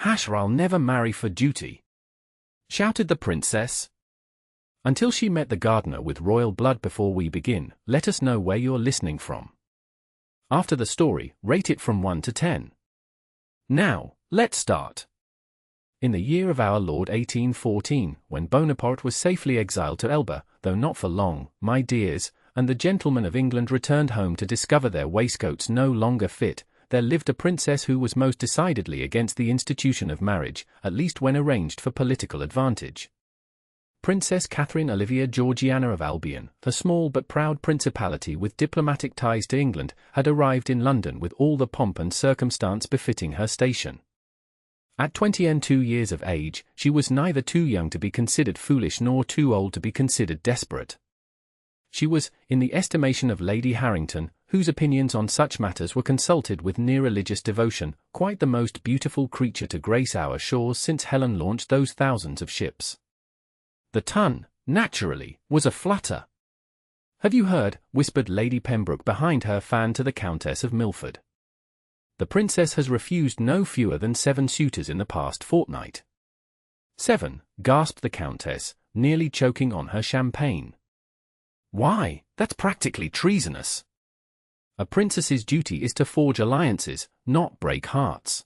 "I'll never marry for duty," shouted the princess. "Until she met the gardener with royal blood. Before we begin, let us know where you're listening from. After the story, rate it from 1 to 10. Now, let's start. In the year of our Lord 1814, when Bonaparte was safely exiled to Elba, though not for long, my dears, and the gentlemen of England returned home to discover their waistcoats no longer fit, there lived a princess who was most decidedly against the institution of marriage, at least when arranged for political advantage. Princess Katherine Olivia Georgiana of Albion, a small but proud principality with diplomatic ties to England, had arrived in London with all the pomp and circumstance befitting her station. At 22 years of age, she was neither too young to be considered foolish nor too old to be considered desperate. She was, in the estimation of Lady Harrington, whose opinions on such matters were consulted with near religious devotion, quite the most beautiful creature to grace our shores since Helen launched those thousands of ships. The ton, naturally, was a flutter. "Have you heard?" whispered Lady Pembroke behind her fan to the Countess of Milford. "The princess has refused no fewer than 7 suitors in the past fortnight." "7," gasped the countess, nearly choking on her champagne. "Why, that's practically treasonous. A princess's duty is to forge alliances, not break hearts.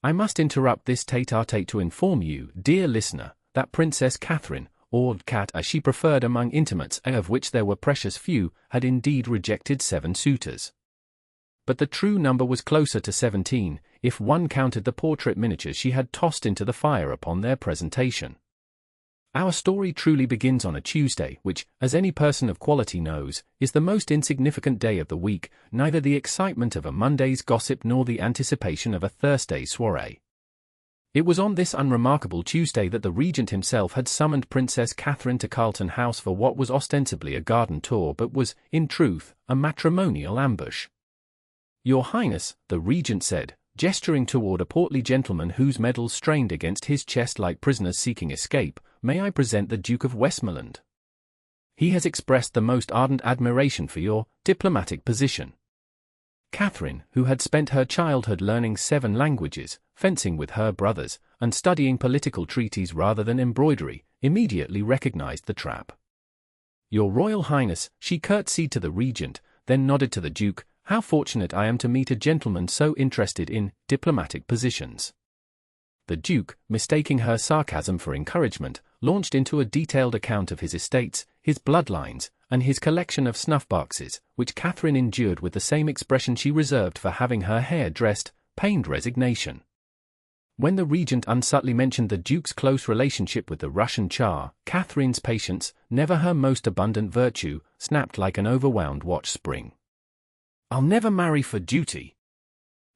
I must interrupt this tete-a-tete to inform you, dear listener, that Princess Katherine, or Kat as she preferred among intimates, of which there were precious few, had indeed rejected 7 suitors. But the true number was closer to 17, if one counted the portrait miniatures she had tossed into the fire upon their presentation. Our story truly begins on a Tuesday, which, as any person of quality knows, is the most insignificant day of the week, neither the excitement of a Monday's gossip nor the anticipation of a Thursday's soirée. It was on this unremarkable Tuesday that the Regent himself had summoned Princess Katherine to Carlton House for what was ostensibly a garden tour but was, in truth, a matrimonial ambush. "Your Highness," the Regent said, gesturing toward a portly gentleman whose medals strained against his chest like prisoners seeking escape, "may I present the Duke of Westmoreland? He has expressed the most ardent admiration for your diplomatic position." Katherine, who had spent her childhood learning 7 languages, fencing with her brothers, and studying political treaties rather than embroidery, immediately recognized the trap. "Your Royal Highness," she curtsied to the Regent, then nodded to the Duke, "how fortunate I am to meet a gentleman so interested in diplomatic positions." The Duke, mistaking her sarcasm for encouragement, launched into a detailed account of his estates, his bloodlines, and his collection of snuff-boxes, which Katherine endured with the same expression she reserved for having her hair dressed, pained resignation. When the Regent unsubtly mentioned the Duke's close relationship with the Russian Tsar, Katherine's patience, never her most abundant virtue, snapped like an overwound watch spring. "I'll never marry for duty,"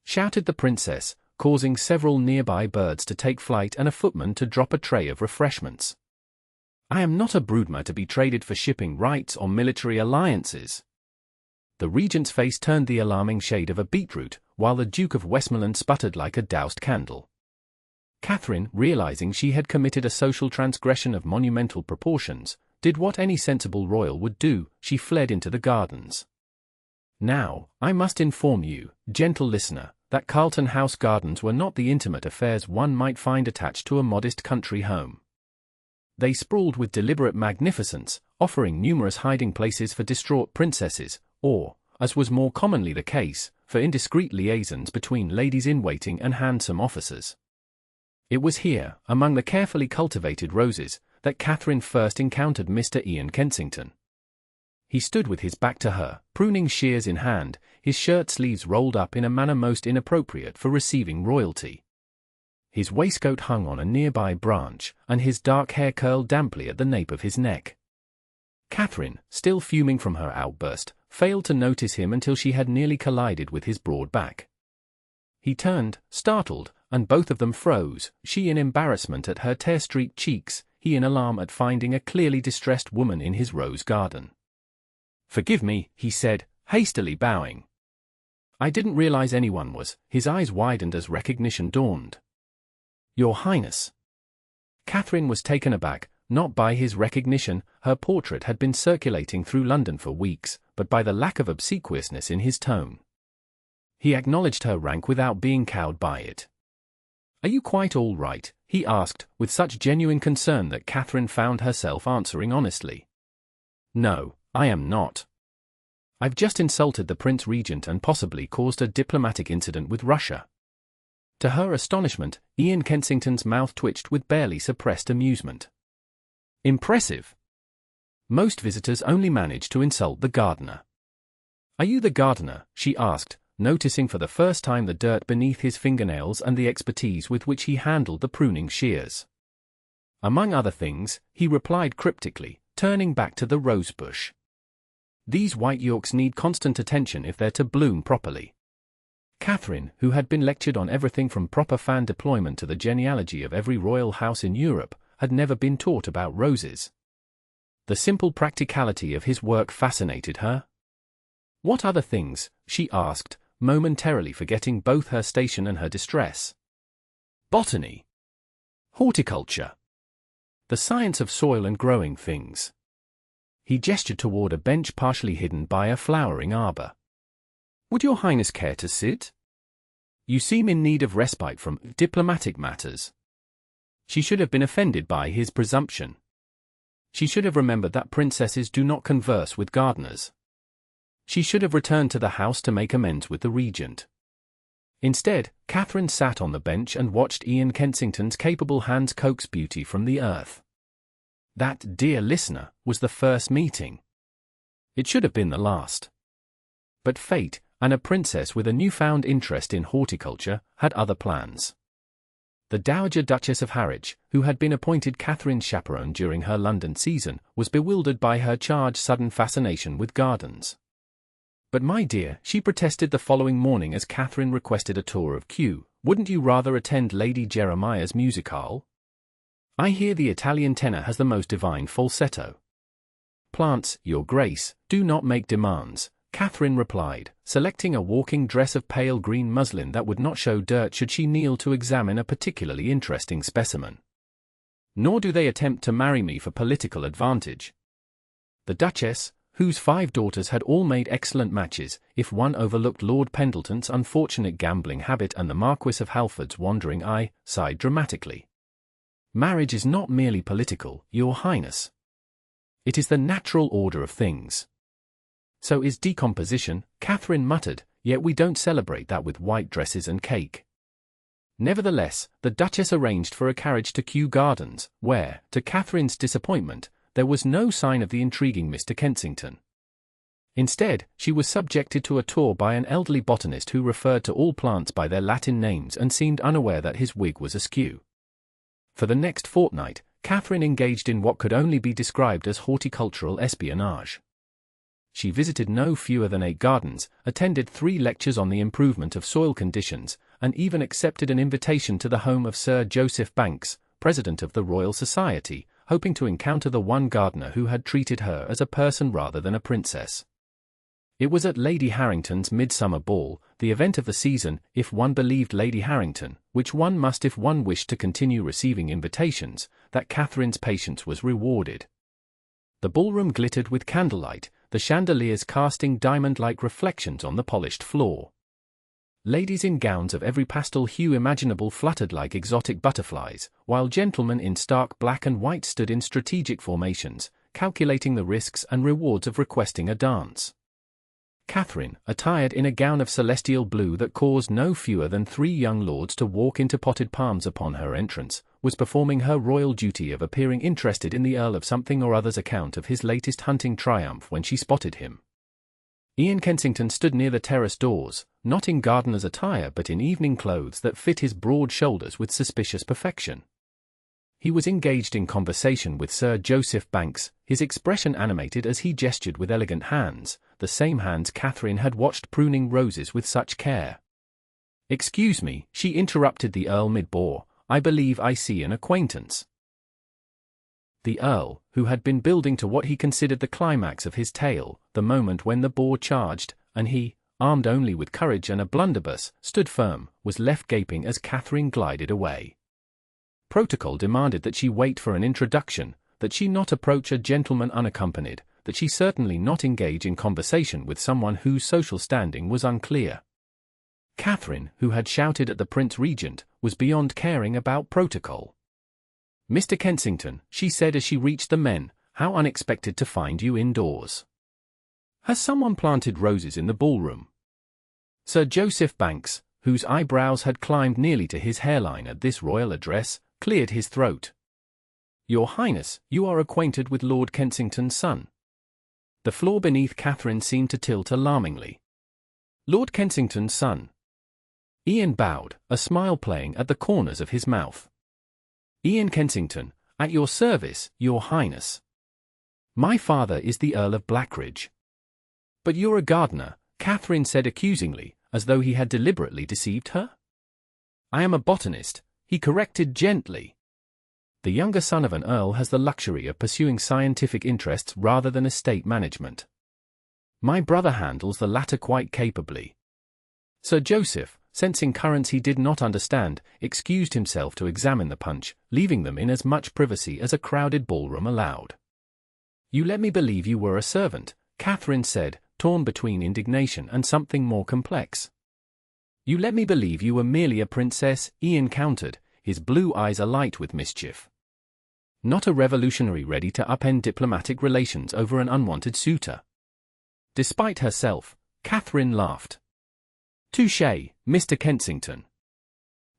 shouted the princess, causing several nearby birds to take flight and a footman to drop a tray of refreshments. "I am not a broodmare to be traded for shipping rights or military alliances." The Regent's face turned the alarming shade of a beetroot, while the Duke of Westmoreland sputtered like a doused candle. Katherine, realizing she had committed a social transgression of monumental proportions, did what any sensible royal would do: she fled into the gardens. Now, I must inform you, gentle listener, that Carlton House gardens were not the intimate affairs one might find attached to a modest country home. They sprawled with deliberate magnificence, offering numerous hiding places for distraught princesses, or, as was more commonly the case, for indiscreet liaisons between ladies-in-waiting and handsome officers. It was here, among the carefully cultivated roses, that Katherine first encountered Mr. Ian Kensington. He stood with his back to her, pruning shears in hand, his shirt sleeves rolled up in a manner most inappropriate for receiving royalty. His waistcoat hung on a nearby branch, and his dark hair curled damply at the nape of his neck. Katherine, still fuming from her outburst, failed to notice him until she had nearly collided with his broad back. He turned, startled, and both of them froze, she in embarrassment at her tear-streaked cheeks, he in alarm at finding a clearly distressed woman in his rose garden. "Forgive me," he said, hastily bowing. "I didn't realize anyone was." His eyes widened as recognition dawned. "Your Highness." Katherine was taken aback, not by his recognition, her portrait had been circulating through London for weeks, but by the lack of obsequiousness in his tone. He acknowledged her rank without being cowed by it. "Are you quite all right?" he asked, with such genuine concern that Catherine found herself answering honestly. "No, I am not. I've just insulted the Prince Regent and possibly caused a diplomatic incident with Russia." To her astonishment, Ian Kensington's mouth twitched with barely suppressed amusement. Impressive. Most visitors only manage to insult the gardener. "Are you the gardener?" she asked, noticing for the first time the dirt beneath his fingernails and the expertise with which he handled the pruning shears. "Among other things," he replied cryptically, turning back to the rosebush. "These white Yorks need constant attention if they're to bloom properly." Catherine, who had been lectured on everything from proper fan deployment to the genealogy of every royal house in Europe, had never been taught about roses. The simple practicality of his work fascinated her. "What other things?" she asked, momentarily forgetting both her station and her distress. "Botany. Horticulture. The science of soil and growing things." He gestured toward a bench partially hidden by a flowering arbor. "Would your Highness care to sit? You seem in need of respite from diplomatic matters." She should have been offended by his presumption. She should have remembered that princesses do not converse with gardeners. She should have returned to the house to make amends with the regent. Instead, Catherine sat on the bench and watched Ian Kensington's capable hands coax beauty from the earth. That, dear listener, was the first meeting. It should have been the last. But fate, and a princess with a newfound interest in horticulture, had other plans. The Dowager Duchess of Harwich, who had been appointed Catherine's chaperone during her London season, was bewildered by her charge's sudden fascination with gardens. "But my dear," she protested the following morning as Catherine requested a tour of Kew, "wouldn't you rather attend Lady Jeremiah's musicale? I hear the Italian tenor has the most divine falsetto." "Plants, Your Grace, do not make demands," Catherine replied, selecting a walking dress of pale green muslin that would not show dirt should she kneel to examine a particularly interesting specimen. "Nor do they attempt to marry me for political advantage." The Duchess, whose 5 daughters had all made excellent matches, if one overlooked Lord Pendleton's unfortunate gambling habit and the Marquis of Halford's wandering eye, sighed dramatically. "Marriage is not merely political, Your Highness. It is the natural order of things." "So is decomposition," Catherine muttered, "yet we don't celebrate that with white dresses and cake." Nevertheless, the Duchess arranged for a carriage to Kew Gardens, where, to Catherine's disappointment, there was no sign of the intriguing Mr. Kensington. Instead, she was subjected to a tour by an elderly botanist who referred to all plants by their Latin names and seemed unaware that his wig was askew. For the next fortnight, Catherine engaged in what could only be described as horticultural espionage. She visited no fewer than 8 gardens, attended 3 lectures on the improvement of soil conditions, and even accepted an invitation to the home of Sir Joseph Banks, President of the Royal Society, hoping to encounter the one gardener who had treated her as a person rather than a princess. It was at Lady Harrington's midsummer ball, the event of the season, if one believed Lady Harrington, which one must if one wished to continue receiving invitations, that Catherine's patience was rewarded. The ballroom glittered with candlelight, the chandeliers casting diamond-like reflections on the polished floor. Ladies in gowns of every pastel hue imaginable fluttered like exotic butterflies, while gentlemen in stark black and white stood in strategic formations, calculating the risks and rewards of requesting a dance. Catherine, attired in a gown of celestial blue that caused no fewer than 3 young lords to walk into potted palms upon her entrance, was performing her royal duty of appearing interested in the Earl of something or other's account of his latest hunting triumph when she spotted him. Ian Kensington stood near the terrace doors, not in gardener's attire but in evening clothes that fit his broad shoulders with suspicious perfection. He was engaged in conversation with Sir Joseph Banks, his expression animated as he gestured with elegant hands, the same hands Catherine had watched pruning roses with such care. "Excuse me," she interrupted the Earl mid-bore, "I believe I see an acquaintance." The Earl, who had been building to what he considered the climax of his tale, the moment when the boar charged, and he, armed only with courage and a blunderbuss, stood firm, was left gaping as Catherine glided away. Protocol demanded that she wait for an introduction, that she not approach a gentleman unaccompanied, that she certainly not engage in conversation with someone whose social standing was unclear. Catherine, who had shouted at the Prince Regent, was beyond caring about protocol. "Mr. Kensington," she said as she reached the men, "how unexpected to find you indoors. Has someone planted roses in the ballroom?" Sir Joseph Banks, whose eyebrows had climbed nearly to his hairline at this royal address, cleared his throat. "Your Highness, you are acquainted with Lord Kensington's son?" The floor beneath Catherine seemed to tilt alarmingly. "Lord Kensington's son?" Ian bowed, a smile playing at the corners of his mouth. "Ian Kensington, at your service, Your Highness. My father is the Earl of Blackridge." "But you're a gardener," Catherine said accusingly, as though he had deliberately deceived her. "I am a botanist," he corrected gently. The younger son of an earl has the luxury of pursuing scientific interests rather than estate management. My brother handles the latter quite capably. Sir Joseph, sensing currents he did not understand, excused himself to examine the punch, leaving them in as much privacy as a crowded ballroom allowed. "You let me believe you were a servant," Catherine said, torn between indignation and something more complex. "You let me believe you were merely a princess," Ian countered, his blue eyes alight with mischief. "Not a revolutionary ready to upend diplomatic relations over an unwanted suitor." Despite herself, Catherine laughed. "Touché, Mr. Kensington."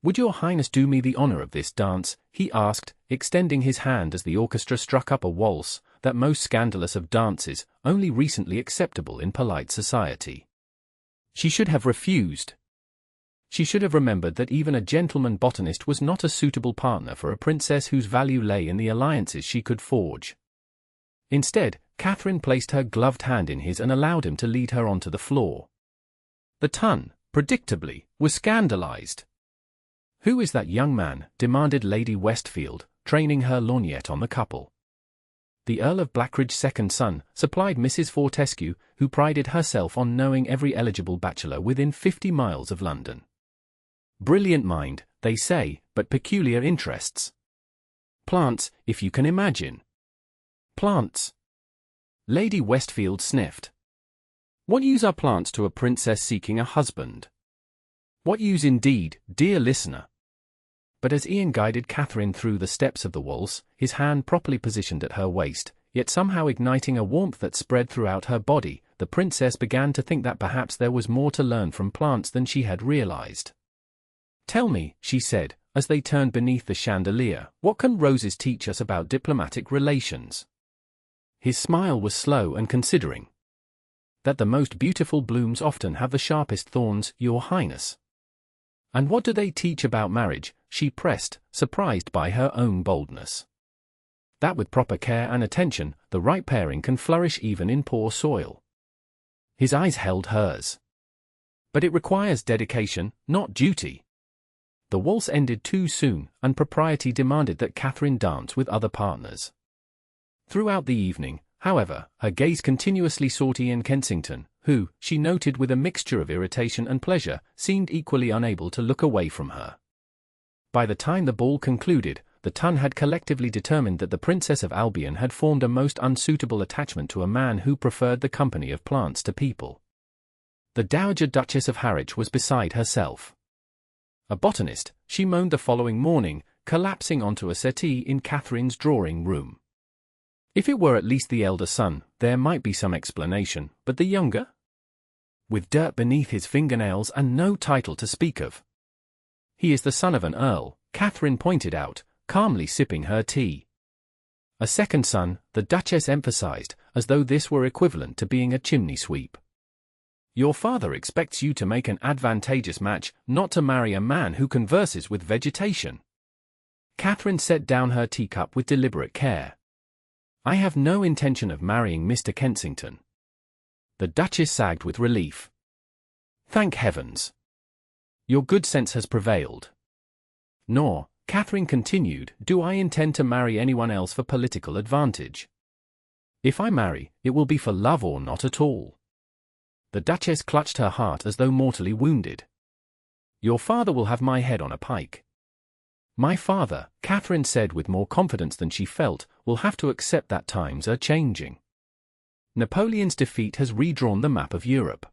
"Would your Highness do me the honor of this dance?" he asked, extending his hand as the orchestra struck up a waltz, that most scandalous of dances, only recently acceptable in polite society. She should have refused. She should have remembered that even a gentleman botanist was not a suitable partner for a princess whose value lay in the alliances she could forge. Instead, Catherine placed her gloved hand in his and allowed him to lead her onto the floor. The Tun, predictably, was scandalized. "Who is that young man?" demanded Lady Westfield, training her lorgnette on the couple. The Earl of Blackridge's second son, supplied Mrs. Fortescue, who prided herself on knowing every eligible bachelor within 50 miles of London. "Brilliant mind, they say, but peculiar interests. Plants, if you can imagine." "Plants?" Lady Westfield sniffed. "What use are plants to a princess seeking a husband?" "What use indeed, dear listener?" But as Ian guided Catherine through the steps of the waltz, his hand properly positioned at her waist, yet somehow igniting a warmth that spread throughout her body, the princess began to think that perhaps there was more to learn from plants than she had realized. "Tell me," she said, as they turned beneath the chandelier, "what can roses teach us about diplomatic relations?" His smile was slow and considering. "That the most beautiful blooms often have the sharpest thorns, Your Highness." "And what do they teach about marriage?" she pressed, surprised by her own boldness. "That with proper care and attention, the right pairing can flourish even in poor soil." His eyes held hers. "But it requires dedication, not duty." The waltz ended too soon, and propriety demanded that Catherine dance with other partners. Throughout the evening, however, her gaze continuously sought Ian Kensington, who, she noted with a mixture of irritation and pleasure, seemed equally unable to look away from her. By the time the ball concluded, the Tun had collectively determined that the Princess of Albion had formed a most unsuitable attachment to a man who preferred the company of plants to people. The Dowager Duchess of Harwich was beside herself. A botanist, she moaned the following morning, collapsing onto a settee in Catherine's drawing room. If it were at least the elder son, there might be some explanation, but the younger? With dirt beneath his fingernails and no title to speak of. "He is the son of an earl," Catherine pointed out, calmly sipping her tea. "A second son," the Duchess emphasized, as though this were equivalent to being a chimney sweep. "Your father expects you to make an advantageous match, not to marry a man who converses with vegetation." Catherine set down her teacup with deliberate care. "I have no intention of marrying Mr. Kensington." The Duchess sagged with relief. "Thank heavens. Your good sense has prevailed." "Nor," Catherine continued, "do I intend to marry anyone else for political advantage. If I marry, it will be for love or not at all." The Duchess clutched her heart as though mortally wounded. "Your father will have my head on a pike." "My father," Catherine said with more confidence than she felt, "will have to accept that times are changing. Napoleon's defeat has redrawn the map of Europe.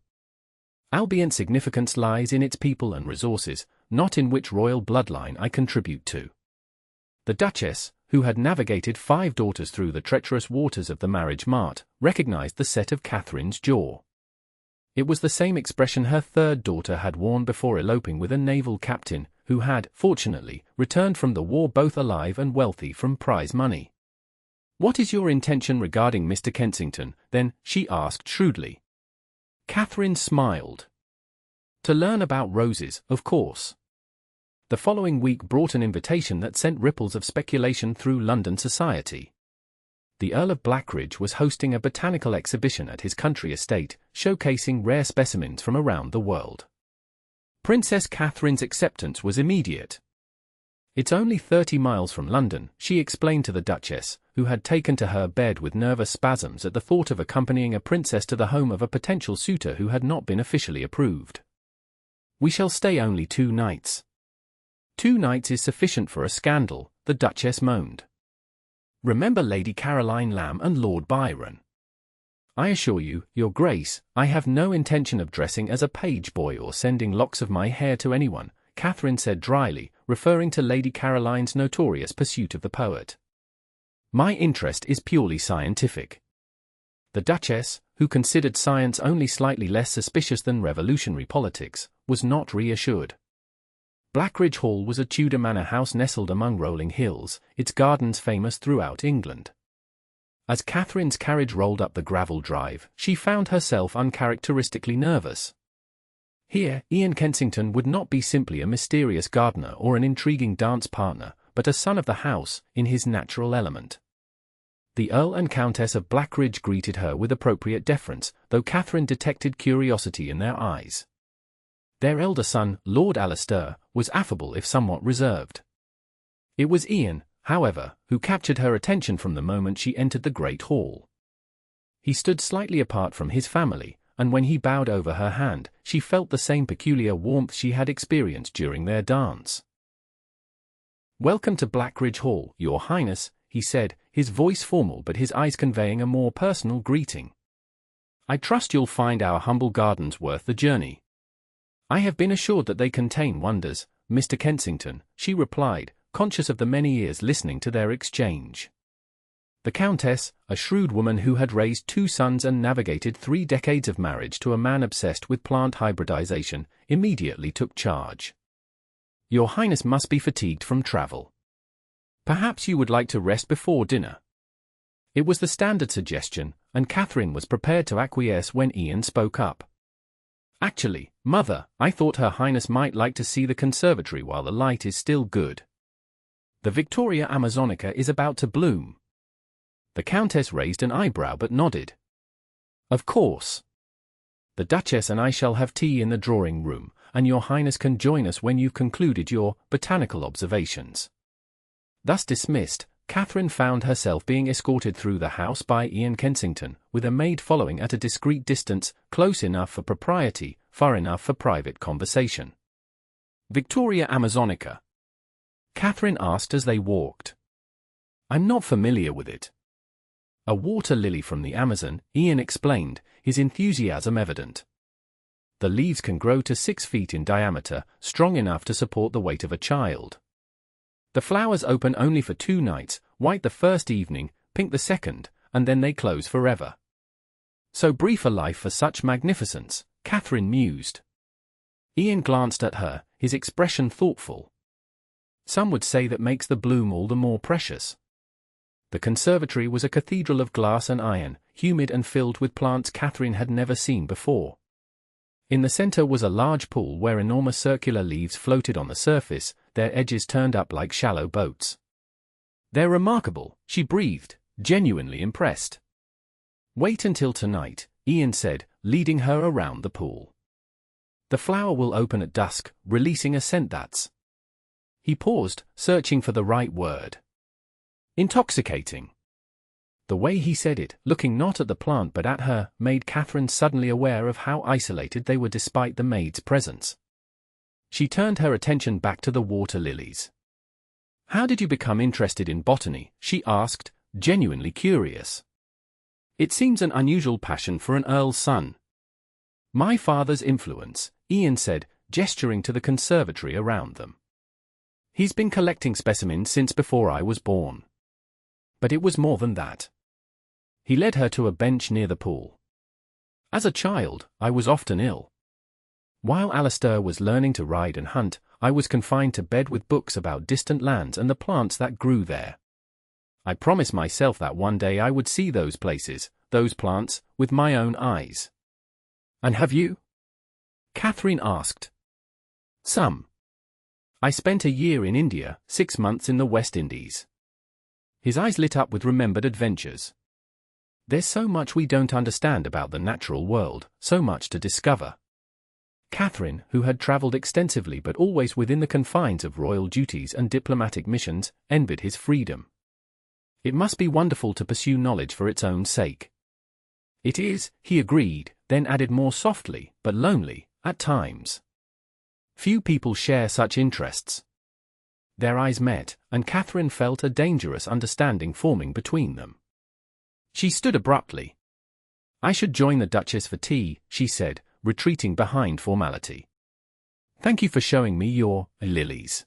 Albion's significance lies in its people and resources, not in which royal bloodline I contribute to. The Duchess, who had navigated 5 daughters through the treacherous waters of the marriage mart, recognized the set of Catherine's jaw. It was the same expression her 3rd daughter had worn before eloping with a naval captain, who had, fortunately, returned from the war both alive and wealthy from prize money. "What is your intention regarding Mr. Kensington, then?" she asked shrewdly. Catherine smiled. "To learn about roses, of course." The following week brought an invitation that sent ripples of speculation through London society. The Earl of Blackridge was hosting a botanical exhibition at his country estate, showcasing rare specimens from around the world. Princess Katherine's acceptance was immediate. "It's only 30 miles from London," she explained to the Duchess, who had taken to her bed with nervous spasms at the thought of accompanying a princess to the home of a potential suitor who had not been officially approved. "We shall stay only 2 nights. 2 nights is sufficient for a scandal," the Duchess moaned. "Remember Lady Caroline Lamb and Lord Byron." "I assure you, Your Grace, I have no intention of dressing as a page boy or sending locks of my hair to anyone," Catherine said dryly, referring to Lady Caroline's notorious pursuit of the poet. "My interest is purely scientific." The Duchess, who considered science only slightly less suspicious than revolutionary politics, was not reassured. Blackridge Hall was a Tudor manor house nestled among rolling hills, its gardens famous throughout England. As Catherine's carriage rolled up the gravel drive, she found herself uncharacteristically nervous. Here, Ian Kensington would not be simply a mysterious gardener or an intriguing dance partner, but a son of the house, in his natural element. The Earl and Countess of Blackridge greeted her with appropriate deference, though Catherine detected curiosity in their eyes. Their elder son, Lord Alistair, was affable if somewhat reserved. It was Ian, however, who captured her attention from the moment she entered the great hall. He stood slightly apart from his family, and when he bowed over her hand, she felt the same peculiar warmth she had experienced during their dance. "Welcome to Blackridge Hall, Your Highness," he said, his voice formal but his eyes conveying a more personal greeting. "I trust you'll find our humble gardens worth the journey." "I have been assured that they contain wonders, Mr. Kensington," she replied, conscious of the many ears listening to their exchange. The Countess, a shrewd woman who had raised 2 sons and navigated 3 decades of marriage to a man obsessed with plant hybridization, immediately took charge. "Your Highness must be fatigued from travel. Perhaps you would like to rest before dinner." It was the standard suggestion, and Catherine was prepared to acquiesce when Ian spoke up. "Actually, Mother, I thought Her Highness might like to see the conservatory while the light is still good. The Victoria Amazonica is about to bloom." The Countess raised an eyebrow but nodded. "Of course. The Duchess and I shall have tea in the drawing room, and Your Highness can join us when you've concluded your botanical observations." Thus dismissed, Catherine found herself being escorted through the house by Ian Kensington, with a maid following at a discreet distance, close enough for propriety, far enough for private conversation. "Victoria Amazonica?" Catherine asked as they walked. "I'm not familiar with it." "A water lily from the Amazon," Ian explained, his enthusiasm evident. "The leaves can grow to 6 feet in diameter, strong enough to support the weight of a child. The flowers open only for 2 nights, white the first evening, pink the second, and then they close forever." "So brief a life for such magnificence," Catherine mused. Ian glanced at her, his expression thoughtful. "Some would say that makes the bloom all the more precious." The conservatory was a cathedral of glass and iron, humid and filled with plants Catherine had never seen before. In the center was a large pool where enormous circular leaves floated on the surface, their edges turned up like shallow boats. "They're remarkable," she breathed, genuinely impressed. "Wait until tonight," Ian said, leading her around the pool. "The flower will open at dusk, releasing a scent that's—" He paused, searching for the right word. "Intoxicating." The way he said it, looking not at the plant but at her, made Catherine suddenly aware of how isolated they were despite the maid's presence. She turned her attention back to the water lilies. "How did you become interested in botany?" she asked, genuinely curious. "It seems an unusual passion for an earl's son." My father's influence, Ian said, gesturing to the conservatory around them. He's been collecting specimens since before I was born. But it was more than that. He led her to a bench near the pool. As a child, I was often ill. While Alistair was learning to ride and hunt, I was confined to bed with books about distant lands and the plants that grew there. I promised myself that one day I would see those places, those plants, with my own eyes. And have you? Catherine asked. Some. I spent a year in India, 6 months in the West Indies. His eyes lit up with remembered adventures. There's so much we don't understand about the natural world, so much to discover. Catherine, who had travelled extensively but always within the confines of royal duties and diplomatic missions, envied his freedom. It must be wonderful to pursue knowledge for its own sake. It is, he agreed, then added more softly, but lonely, at times. Few people share such interests. Their eyes met, and Catherine felt a dangerous understanding forming between them. She stood abruptly. I should join the Duchess for tea, she said, retreating behind formality. Thank you for showing me your lilies.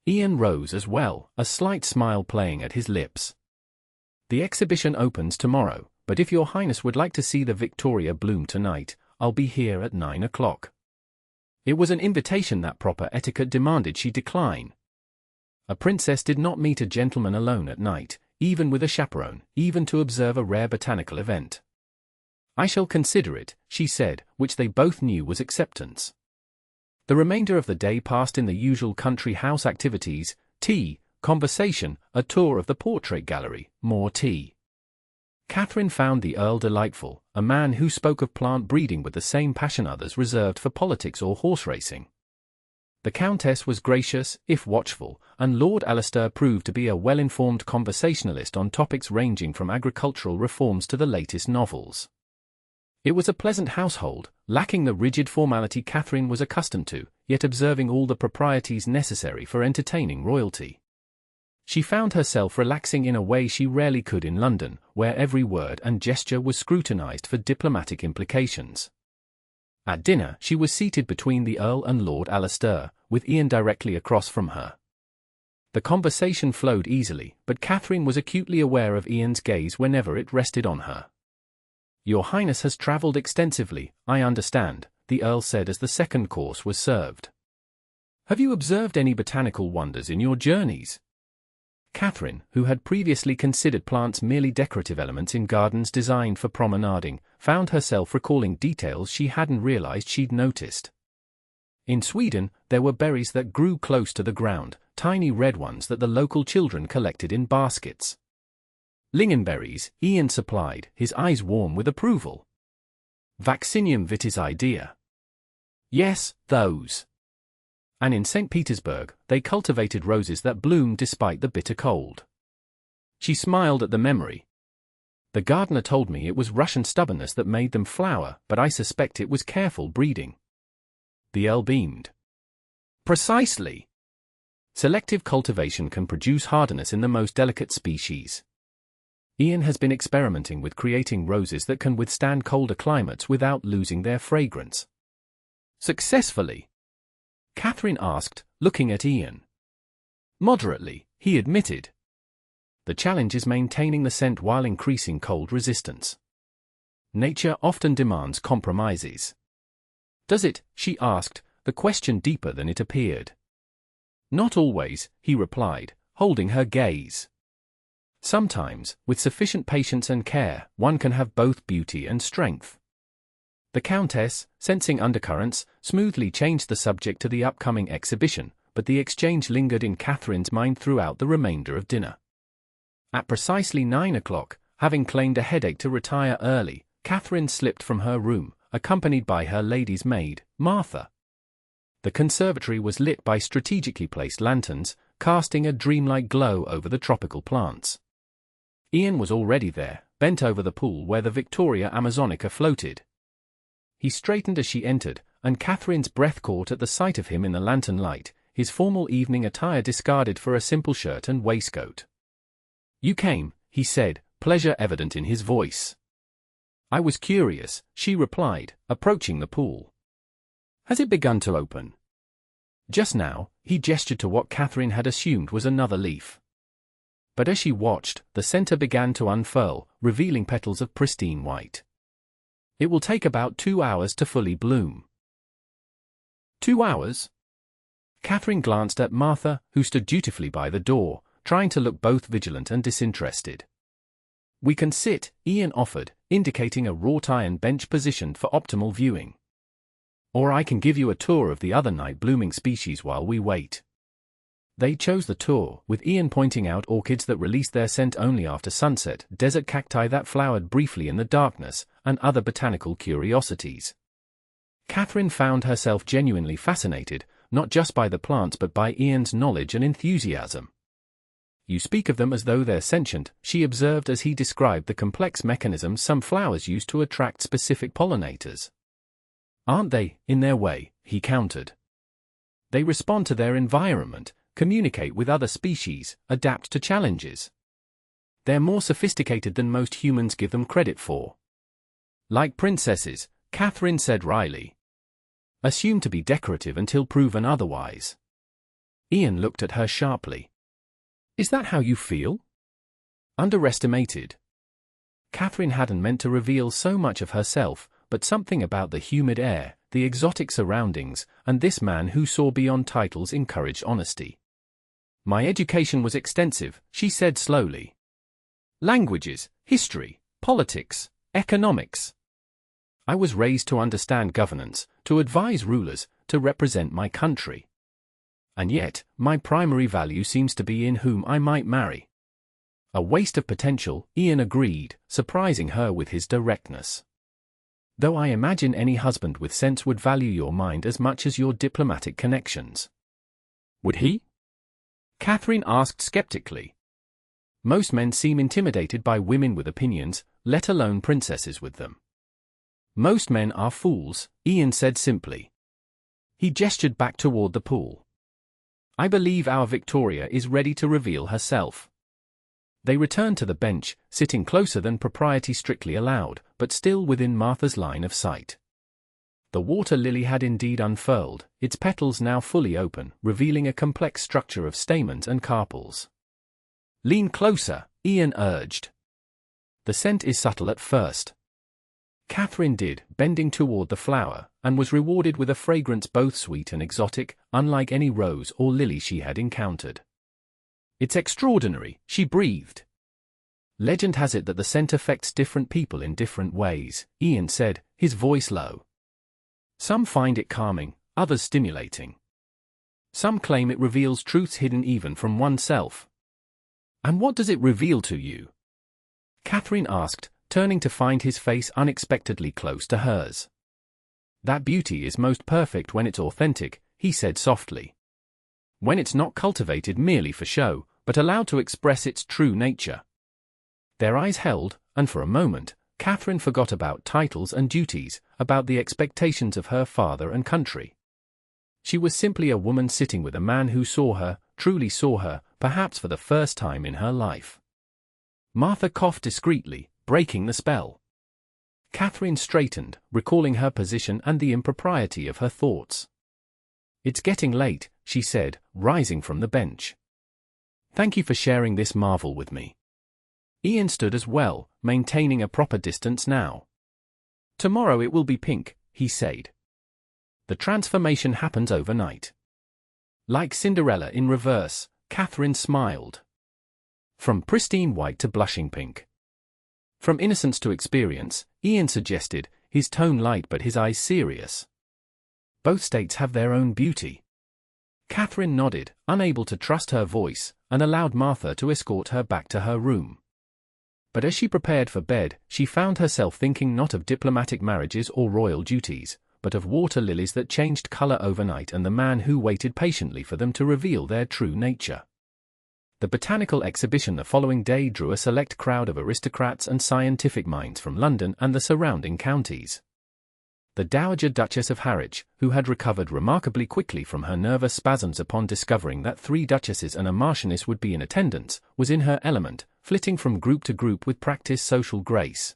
Ian rose as well, a slight smile playing at his lips. The exhibition opens tomorrow, but if your Highness would like to see the Victoria bloom tonight, I'll be here at 9 o'clock. It was an invitation that proper etiquette demanded she decline. A princess did not meet a gentleman alone at night, even with a chaperone, even to observe a rare botanical event. I shall consider it, she said, which they both knew was acceptance. The remainder of the day passed in the usual country house activities: tea, conversation, a tour of the portrait gallery, more tea. Catherine found the Earl delightful, a man who spoke of plant breeding with the same passion others reserved for politics or horse racing. The Countess was gracious, if watchful, and Lord Alistair proved to be a well-informed conversationalist on topics ranging from agricultural reforms to the latest novels. It was a pleasant household, lacking the rigid formality Catherine was accustomed to, yet observing all the proprieties necessary for entertaining royalty. She found herself relaxing in a way she rarely could in London, where every word and gesture was scrutinized for diplomatic implications. At dinner, she was seated between the Earl and Lord Alistair, with Ian directly across from her. The conversation flowed easily, but Catherine was acutely aware of Ian's gaze whenever it rested on her. Your Highness has travelled extensively, I understand, the Earl said as the second course was served. Have you observed any botanical wonders in your journeys? Catherine, who had previously considered plants merely decorative elements in gardens designed for promenading, found herself recalling details she hadn't realized she'd noticed. In Sweden, there were berries that grew close to the ground, tiny red ones that the local children collected in baskets. Lingonberries, Ian supplied, his eyes warm with approval. Vaccinium vitis idea. Yes, those. And in St. Petersburg, they cultivated roses that bloomed despite the bitter cold. She smiled at the memory. The gardener told me it was Russian stubbornness that made them flower, but I suspect it was careful breeding. The Earl beamed. Precisely. Selective cultivation can produce hardiness in the most delicate species. Ian has been experimenting with creating roses that can withstand colder climates without losing their fragrance. Successfully? Catherine asked, looking at Ian. Moderately, he admitted. The challenge is maintaining the scent while increasing cold resistance. Nature often demands compromises. Does it? She asked, the question deeper than it appeared. Not always, he replied, holding her gaze. Sometimes, with sufficient patience and care, one can have both beauty and strength. The Countess, sensing undercurrents, smoothly changed the subject to the upcoming exhibition, but the exchange lingered in Catherine's mind throughout the remainder of dinner. At precisely 9 o'clock, having claimed a headache to retire early, Catherine slipped from her room, accompanied by her lady's maid, Martha. The conservatory was lit by strategically placed lanterns, casting a dreamlike glow over the tropical plants. Ian was already there, bent over the pool where the Victoria Amazonica floated. He straightened as she entered, and Catherine's breath caught at the sight of him in the lantern light, his formal evening attire discarded for a simple shirt and waistcoat. You came, he said, pleasure evident in his voice. I was curious, she replied, approaching the pool. Has it begun to open? Just now, he gestured to what Catherine had assumed was another leaf. But as she watched, the center began to unfurl, revealing petals of pristine white. It will take about 2 hours to fully bloom. 2 hours? Catherine glanced at Martha, who stood dutifully by the door, trying to look both vigilant and disinterested. We can sit, Ian offered, indicating a wrought iron bench positioned for optimal viewing. Or I can give you a tour of the other night-blooming species while we wait. They chose the tour, with Ian pointing out orchids that released their scent only after sunset, desert cacti that flowered briefly in the darkness, and other botanical curiosities. Catherine found herself genuinely fascinated, not just by the plants but by Ian's knowledge and enthusiasm. You speak of them as though they're sentient, she observed as he described the complex mechanisms some flowers use to attract specific pollinators. Aren't they, in their way, he countered. They respond to their environment, communicate with other species, adapt to challenges. They're more sophisticated than most humans give them credit for. Like princesses, Catherine said wryly. Assumed to be decorative until proven otherwise. Ian looked at her sharply. Is that how you feel? Underestimated. Catherine hadn't meant to reveal so much of herself, but something about the humid air, the exotic surroundings, and this man who saw beyond titles encouraged honesty. My education was extensive, she said slowly. Languages, history, politics, economics. I was raised to understand governance, to advise rulers, to represent my country. And yet, my primary value seems to be in whom I might marry. A waste of potential, Ian agreed, surprising her with his directness. Though I imagine any husband with sense would value your mind as much as your diplomatic connections. Would he? Catherine asked skeptically. Most men seem intimidated by women with opinions, let alone princesses with them. Most men are fools, Ian said simply. He gestured back toward the pool. I believe our Victoria is ready to reveal herself. They returned to the bench, sitting closer than propriety strictly allowed, but still within Martha's line of sight. The water lily had indeed unfurled, its petals now fully open, revealing a complex structure of stamens and carpels. Lean closer, Ian urged. The scent is subtle at first. Catherine did, bending toward the flower, and was rewarded with a fragrance both sweet and exotic, unlike any rose or lily she had encountered. It's extraordinary, she breathed. Legend has it that the scent affects different people in different ways, Ian said, his voice low. Some find it calming, others stimulating. Some claim it reveals truths hidden even from oneself. And what does it reveal to you? Catherine asked, turning to find his face unexpectedly close to hers. That beauty is most perfect when it's authentic, he said softly. When it's not cultivated merely for show, but allowed to express its true nature. Their eyes held, and for a moment, Catherine forgot about titles and duties, about the expectations of her father and country. She was simply a woman sitting with a man who saw her, truly saw her, perhaps for the first time in her life. Martha coughed discreetly, breaking the spell. Catherine straightened, recalling her position and the impropriety of her thoughts. It's getting late, she said, rising from the bench. Thank you for sharing this marvel with me. Ian stood as well, maintaining a proper distance now. Tomorrow it will be pink, he said. The transformation happens overnight. Like Cinderella in reverse, Catherine smiled. From pristine white to blushing pink. From innocence to experience, Ian suggested, his tone light but his eyes serious. Both states have their own beauty. Catherine nodded, unable to trust her voice, and allowed Martha to escort her back to her room. But as she prepared for bed, she found herself thinking not of diplomatic marriages or royal duties, but of water lilies that changed color overnight and the man who waited patiently for them to reveal their true nature. The botanical exhibition the following day drew a select crowd of aristocrats and scientific minds from London and the surrounding counties. The Dowager Duchess of Harwich, who had recovered remarkably quickly from her nervous spasms upon discovering that 3 duchesses and a marchioness would be in attendance, was in her element, flitting from group to group with practiced social grace.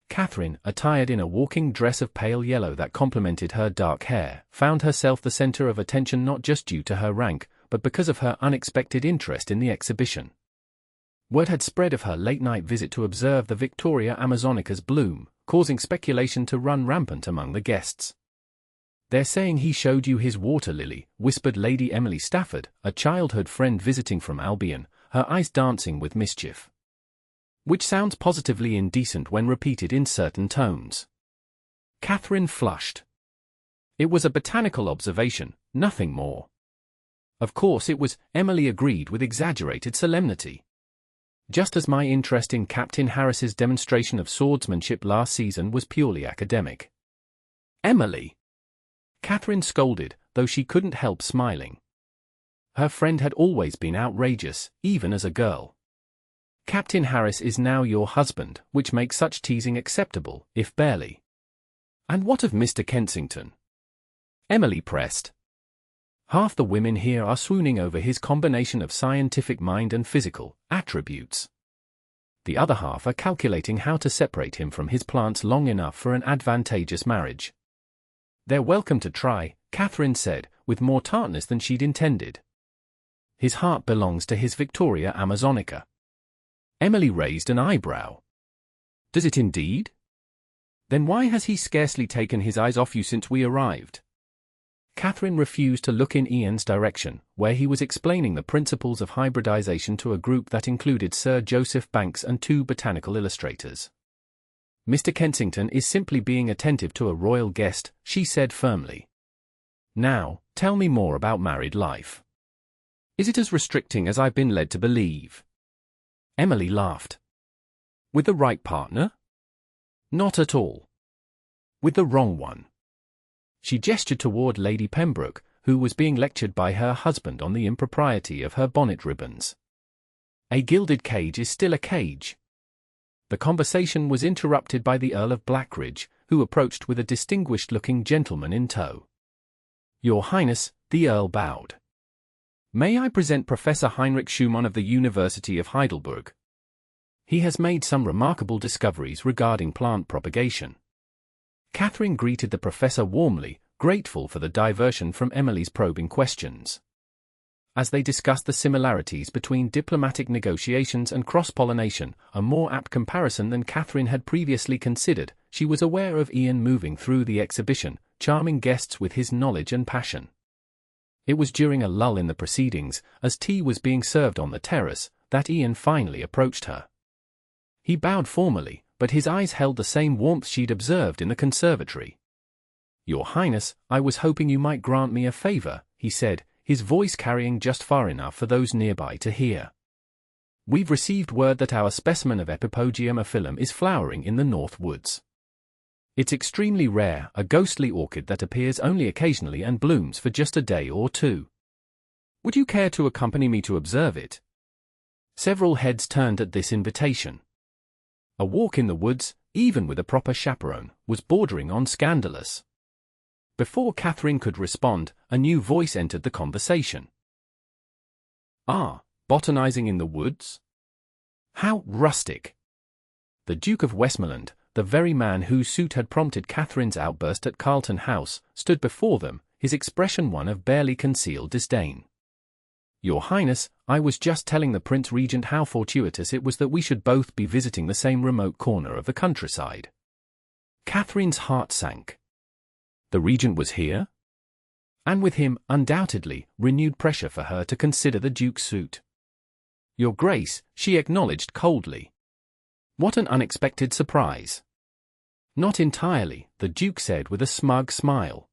Catherine, attired in a walking dress of pale yellow that complemented her dark hair, found herself the center of attention not just due to her rank, but because of her unexpected interest in the exhibition. Word had spread of her late-night visit to observe the Victoria Amazonicas bloom, causing speculation to run rampant among the guests. "They're saying he showed you his water lily," whispered Lady Emily Stafford, a childhood friend visiting from Albion, her eyes dancing with mischief. Which sounds positively indecent when repeated in certain tones. Catherine flushed. It was a botanical observation, nothing more. Of course it was, Emily agreed with exaggerated solemnity. Just as my interest in Captain Harris's demonstration of swordsmanship last season was purely academic. Emily! Catherine scolded, though she couldn't help smiling. Her friend had always been outrageous, even as a girl. Captain Harris is now your husband, which makes such teasing acceptable, if barely. And what of Mr. Kensington? Emily pressed. Half the women here are swooning over his combination of scientific mind and physical attributes. The other half are calculating how to separate him from his plants long enough for an advantageous marriage. They're welcome to try, Catherine said, with more tartness than she'd intended. His heart belongs to his Victoria Amazonica. Emily raised an eyebrow. Does it indeed? Then why has he scarcely taken his eyes off you since we arrived? Catherine refused to look in Ian's direction, where he was explaining the principles of hybridization to a group that included Sir Joseph Banks and 2 botanical illustrators. Mr. Kensington is simply being attentive to a royal guest, she said firmly. Now, tell me more about married life. Is it as restricting as I've been led to believe? Emily laughed. With the right partner? Not at all. With the wrong one. She gestured toward Lady Pembroke, who was being lectured by her husband on the impropriety of her bonnet ribbons. A gilded cage is still a cage. The conversation was interrupted by the Earl of Blackridge, who approached with a distinguished-looking gentleman in tow. Your Highness, the Earl bowed. May I present Professor Heinrich Schumann of the University of Heidelberg? He has made some remarkable discoveries regarding plant propagation. Catherine greeted the professor warmly, grateful for the diversion from Emily's probing questions. As they discussed the similarities between diplomatic negotiations and cross-pollination, a more apt comparison than Catherine had previously considered, she was aware of Ian moving through the exhibition, charming guests with his knowledge and passion. It was during a lull in the proceedings, as tea was being served on the terrace, that Ian finally approached her. He bowed formally, but his eyes held the same warmth she'd observed in the conservatory. Your Highness, I was hoping you might grant me a favor, he said, his voice carrying just far enough for those nearby to hear. We've received word that our specimen of Epipogeum aphyllum is flowering in the North Woods. It's extremely rare, a ghostly orchid that appears only occasionally and blooms for just a day or two. Would you care to accompany me to observe it? Several heads turned at this invitation. A walk in the woods, even with a proper chaperone, was bordering on scandalous. Before Catherine could respond, a new voice entered the conversation. Ah, botanizing in the woods? How rustic! The Duke of Westmoreland, the very man whose suit had prompted Catherine's outburst at Carlton House, stood before them, his expression one of barely concealed disdain. Your Highness, I was just telling the Prince Regent how fortuitous it was that we should both be visiting the same remote corner of the countryside. Catherine's heart sank. The Regent was here? And with him, undoubtedly, renewed pressure for her to consider the Duke's suit. Your Grace, she acknowledged coldly. What an unexpected surprise. Not entirely, the Duke said with a smug smile.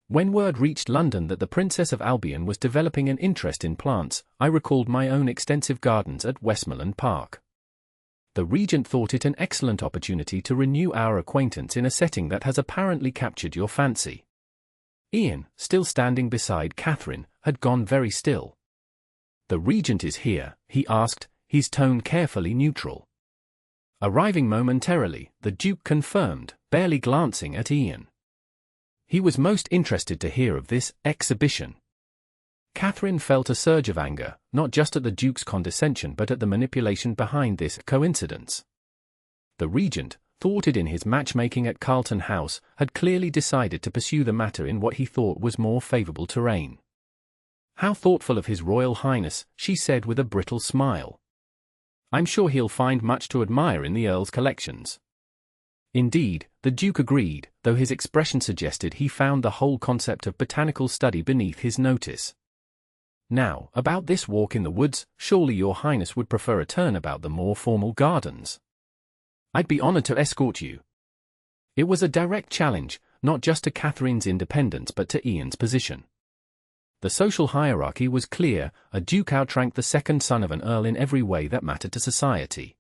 When word reached London that the Princess of Albion was developing an interest in plants, I recalled my own extensive gardens at Westmoreland Park. The Regent thought it an excellent opportunity to renew our acquaintance in a setting that has apparently captured your fancy. Ian, still standing beside Catherine, had gone very still. The Regent is here, he asked, his tone carefully neutral. Arriving momentarily, the Duke confirmed, barely glancing at Ian. He was most interested to hear of this exhibition. Catherine felt a surge of anger, not just at the Duke's condescension but at the manipulation behind this coincidence. The Regent, thwarted in his matchmaking at Carlton House, had clearly decided to pursue the matter in what he thought was more favourable terrain. "How thoughtful of His Royal Highness," she said with a brittle smile. "I'm sure he'll find much to admire in the Earl's collections." Indeed, the Duke agreed, though his expression suggested he found the whole concept of botanical study beneath his notice. "Now, about this walk in the woods, surely your Highness would prefer a turn about the more formal gardens." "I'd be honoured to escort you." It was a direct challenge, not just to Catherine's independence but to Ian's position. The social hierarchy was clear: a duke outranked the second son of an earl in every way that mattered to society.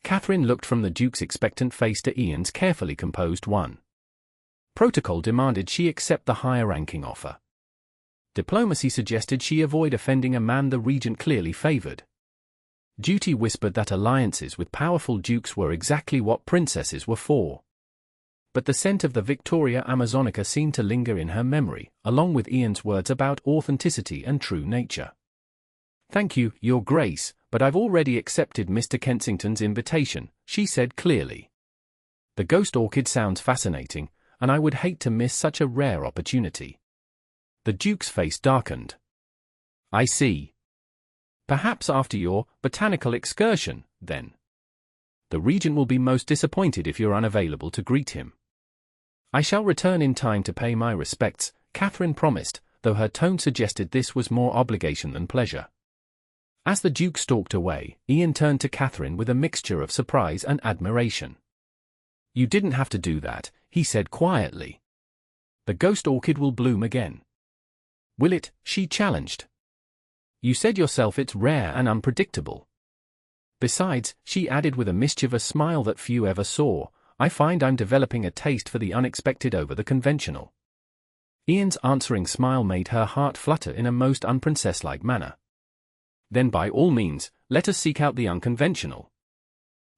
Catherine looked from the duke's expectant face to Ian's carefully composed one. Protocol demanded she accept the higher-ranking offer. Diplomacy suggested she avoid offending a man the regent clearly favoured. Duty whispered that alliances with powerful dukes were exactly what princesses were for. But the scent of the Victoria Amazonica seemed to linger in her memory, along with Ian's words about authenticity and true nature. "Thank you, Your Grace, but I've already accepted Mr. Kensington's invitation," she said clearly. "The ghost orchid sounds fascinating, and I would hate to miss such a rare opportunity." The Duke's face darkened. "I see. Perhaps after your botanical excursion, then. The regent will be most disappointed if you're unavailable to greet him." "I shall return in time to pay my respects," Catherine promised, though her tone suggested this was more obligation than pleasure. As the Duke stalked away, Ian turned to Catherine with a mixture of surprise and admiration. "You didn't have to do that," he said quietly. "The ghost orchid will bloom again." "Will it?" she challenged. "You said yourself it's rare and unpredictable. Besides," she added with a mischievous smile that few ever saw, "I find I'm developing a taste for the unexpected over the conventional." Ian's answering smile made her heart flutter in a most unprincess-like manner. "Then by all means, let us seek out the unconventional.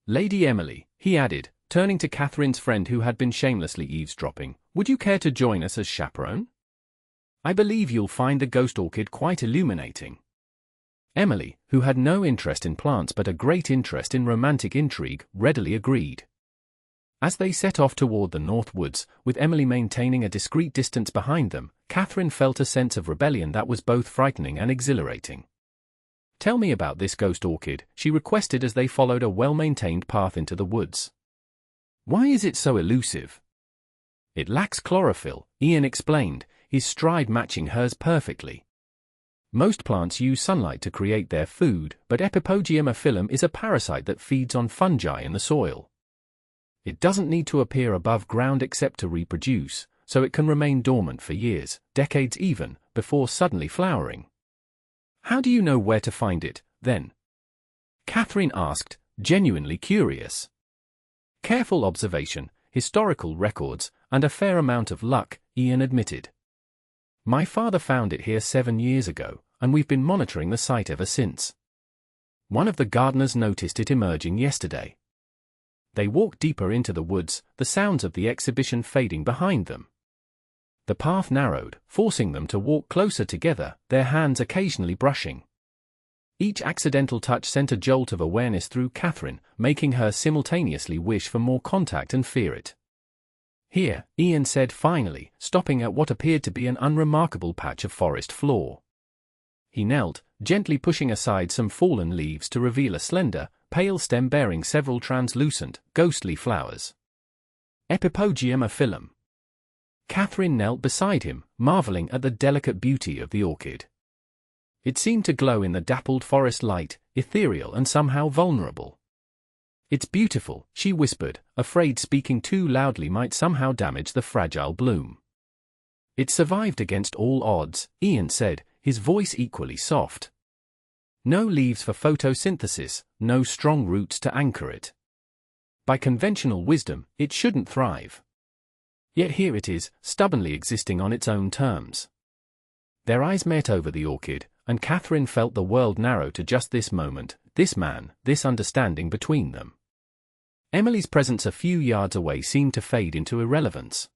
Lady Emily," he added, turning to Catherine's friend who had been shamelessly eavesdropping, "would you care to join us as chaperone? I believe you'll find the ghost orchid quite illuminating." Emily, who had no interest in plants but a great interest in romantic intrigue, readily agreed. As they set off toward the north woods, with Emily maintaining a discreet distance behind them, Catherine felt a sense of rebellion that was both frightening and exhilarating. "Tell me about this ghost orchid," she requested as they followed a well-maintained path into the woods. "Why is it so elusive?" "It lacks chlorophyll," Ian explained, his stride matching hers perfectly. "Most plants use sunlight to create their food, but Epipodium aphyllum is a parasite that feeds on fungi in the soil. It doesn't need to appear above ground except to reproduce, so it can remain dormant for years, decades even, before suddenly flowering." "How do you know where to find it, then?" Catherine asked, genuinely curious. "Careful observation, historical records, and a fair amount of luck," Ian admitted. "My father found it here 7 years ago, and we've been monitoring the site ever since. One of the gardeners noticed it emerging yesterday." They walked deeper into the woods, the sounds of the exhibition fading behind them. The path narrowed, forcing them to walk closer together, their hands occasionally brushing. Each accidental touch sent a jolt of awareness through Catherine, making her simultaneously wish for more contact and fear it. "Here," Ian said finally, stopping at what appeared to be an unremarkable patch of forest floor. He knelt, gently pushing aside some fallen leaves to reveal a slender, pale stem bearing several translucent, ghostly flowers. "Epipodium aphyllum." Catherine knelt beside him, marveling at the delicate beauty of the orchid. It seemed to glow in the dappled forest light, ethereal and somehow vulnerable. "It's beautiful," she whispered, afraid speaking too loudly might somehow damage the fragile bloom. "It survived against all odds," Ian said, his voice equally soft. "No leaves for photosynthesis, no strong roots to anchor it. By conventional wisdom, it shouldn't thrive. Yet here it is, stubbornly existing on its own terms." Their eyes met over the orchid, and Catherine felt the world narrow to just this moment, this man, this understanding between them. Emily's presence a few yards away seemed to fade into irrelevance.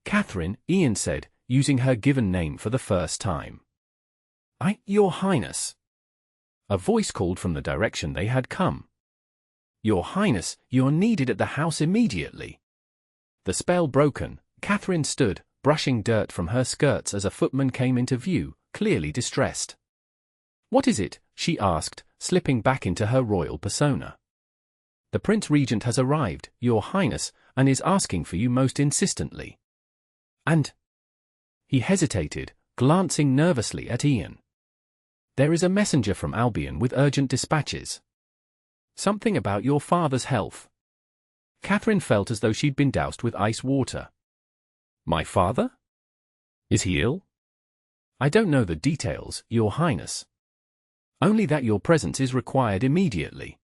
"Catherine," Ian said, using her given name for the first time. "Your Highness." A voice called from the direction they had come. "Your Highness, you're needed at the house immediately." The spell broken, Catherine stood, brushing dirt from her skirts as a footman came into view, clearly distressed. "What is it?" she asked, slipping back into her royal persona. "The Prince Regent has arrived, Your Highness, and is asking for you most insistently." "And?" He hesitated, glancing nervously at Ian. "There is a messenger from Albion with urgent dispatches. Something about your father's health." Catherine felt as though she'd been doused with ice water. "My father? Is he ill?" "I don't know the details, Your Highness. Only that your presence is required immediately."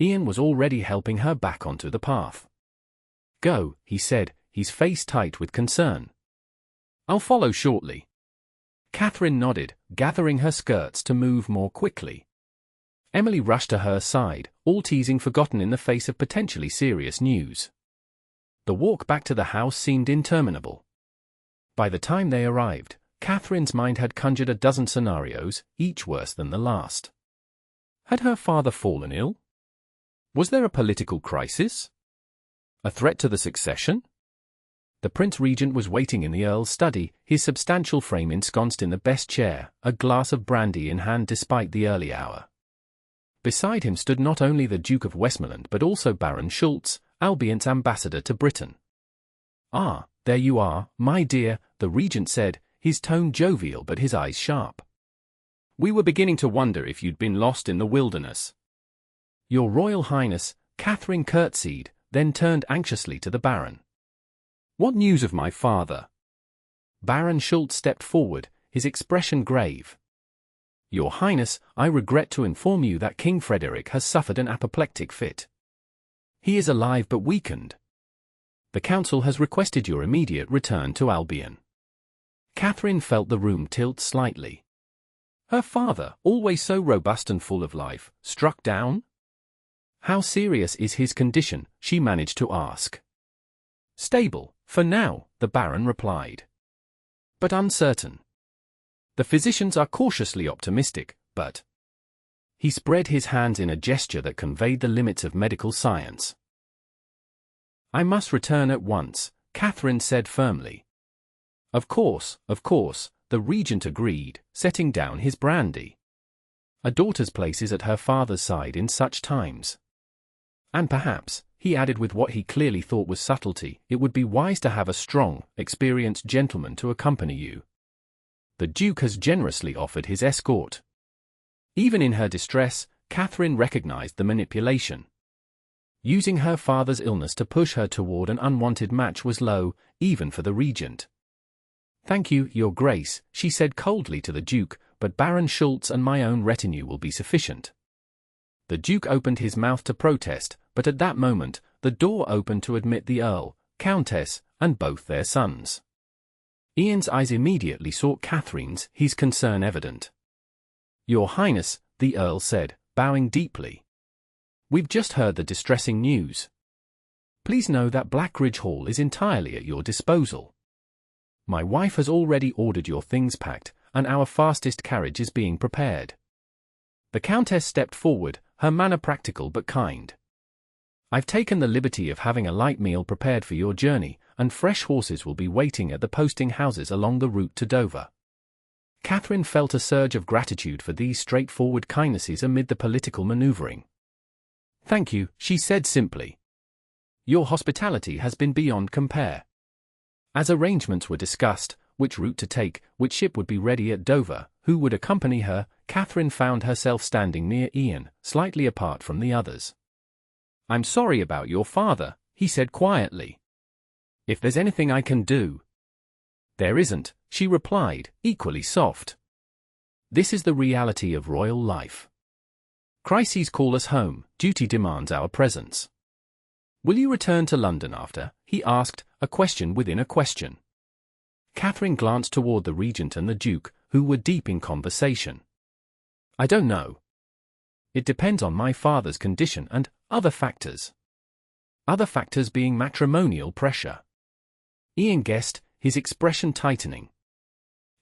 Ian was already helping her back onto the path. "Go," he said, his face tight with concern. "I'll follow shortly." Catherine nodded, gathering her skirts to move more quickly. Emily rushed to her side, all teasing forgotten in the face of potentially serious news. The walk back to the house seemed interminable. By the time they arrived, Catherine's mind had conjured a dozen scenarios, each worse than the last. Had her father fallen ill? Was there a political crisis? A threat to the succession? The Prince Regent was waiting in the Earl's study, his substantial frame ensconced in the best chair, a glass of brandy in hand despite the early hour. Beside him stood not only the Duke of Westmoreland but also Baron Schultz, Albion's ambassador to Britain. "Ah, there you are, my dear," the Regent said, his tone jovial but his eyes sharp. "We were beginning to wonder if you'd been lost in the wilderness." "Your Royal Highness," Catherine curtsied, then turned anxiously to the Baron. "What news of my father?" Baron Schultz stepped forward, his expression grave. "Your Highness, I regret to inform you that King Frederick has suffered an apoplectic fit. He is alive but weakened. The Council has requested your immediate return to Albion." Catherine felt the room tilt slightly. Her father, always so robust and full of life, struck down? How serious is his condition, she managed to ask. "Stable, for now," the Baron replied. "But uncertain. The physicians are cautiously optimistic, but—" He spread his hands in a gesture that conveyed the limits of medical science. "I must return at once," Catherine said firmly. Of course," the Regent agreed, setting down his brandy. A daughter's place is at her father's side in such times. "And perhaps," he added with what he clearly thought was subtlety, "it would be wise to have a strong, experienced gentleman to accompany you. The Duke has generously offered his escort." Even in her distress, Catherine recognized the manipulation. Using her father's illness to push her toward an unwanted match was low, even for the Regent. "Thank you, Your Grace," she said coldly to the Duke, "but Baron Schultz and my own retinue will be sufficient." The Duke opened his mouth to protest, but at that moment, the door opened to admit the Earl, Countess, and both their sons. Ian's eyes immediately sought Catherine's, his concern evident. "Your Highness," the Earl said, bowing deeply. "We've just heard the distressing news. Please know that Blackridge Hall is entirely at your disposal. My wife has already ordered your things packed, and our fastest carriage is being prepared." The Countess stepped forward, her manner practical but kind. "I've taken the liberty of having a light meal prepared for your journey, and fresh horses will be waiting at the posting houses along the route to Dover." Catherine felt a surge of gratitude for these straightforward kindnesses amid the political maneuvering. "Thank you," she said simply. "Your hospitality has been beyond compare." As arrangements were discussed, which route to take, which ship would be ready at Dover, who would accompany her, Catherine found herself standing near Ian, slightly apart from the others. "I'm sorry about your father," he said quietly. "If there's anything I can do—" "There isn't," she replied, equally soft. "This is the reality of royal life. Crises call us home, duty demands our presence." "Will you return to London after?" he asked, a question within a question. Catherine glanced toward the Regent and the Duke, who were deep in conversation. "I don't know. It depends on my father's condition and other factors." Other factors being matrimonial pressure. Ian guessed, his expression tightening.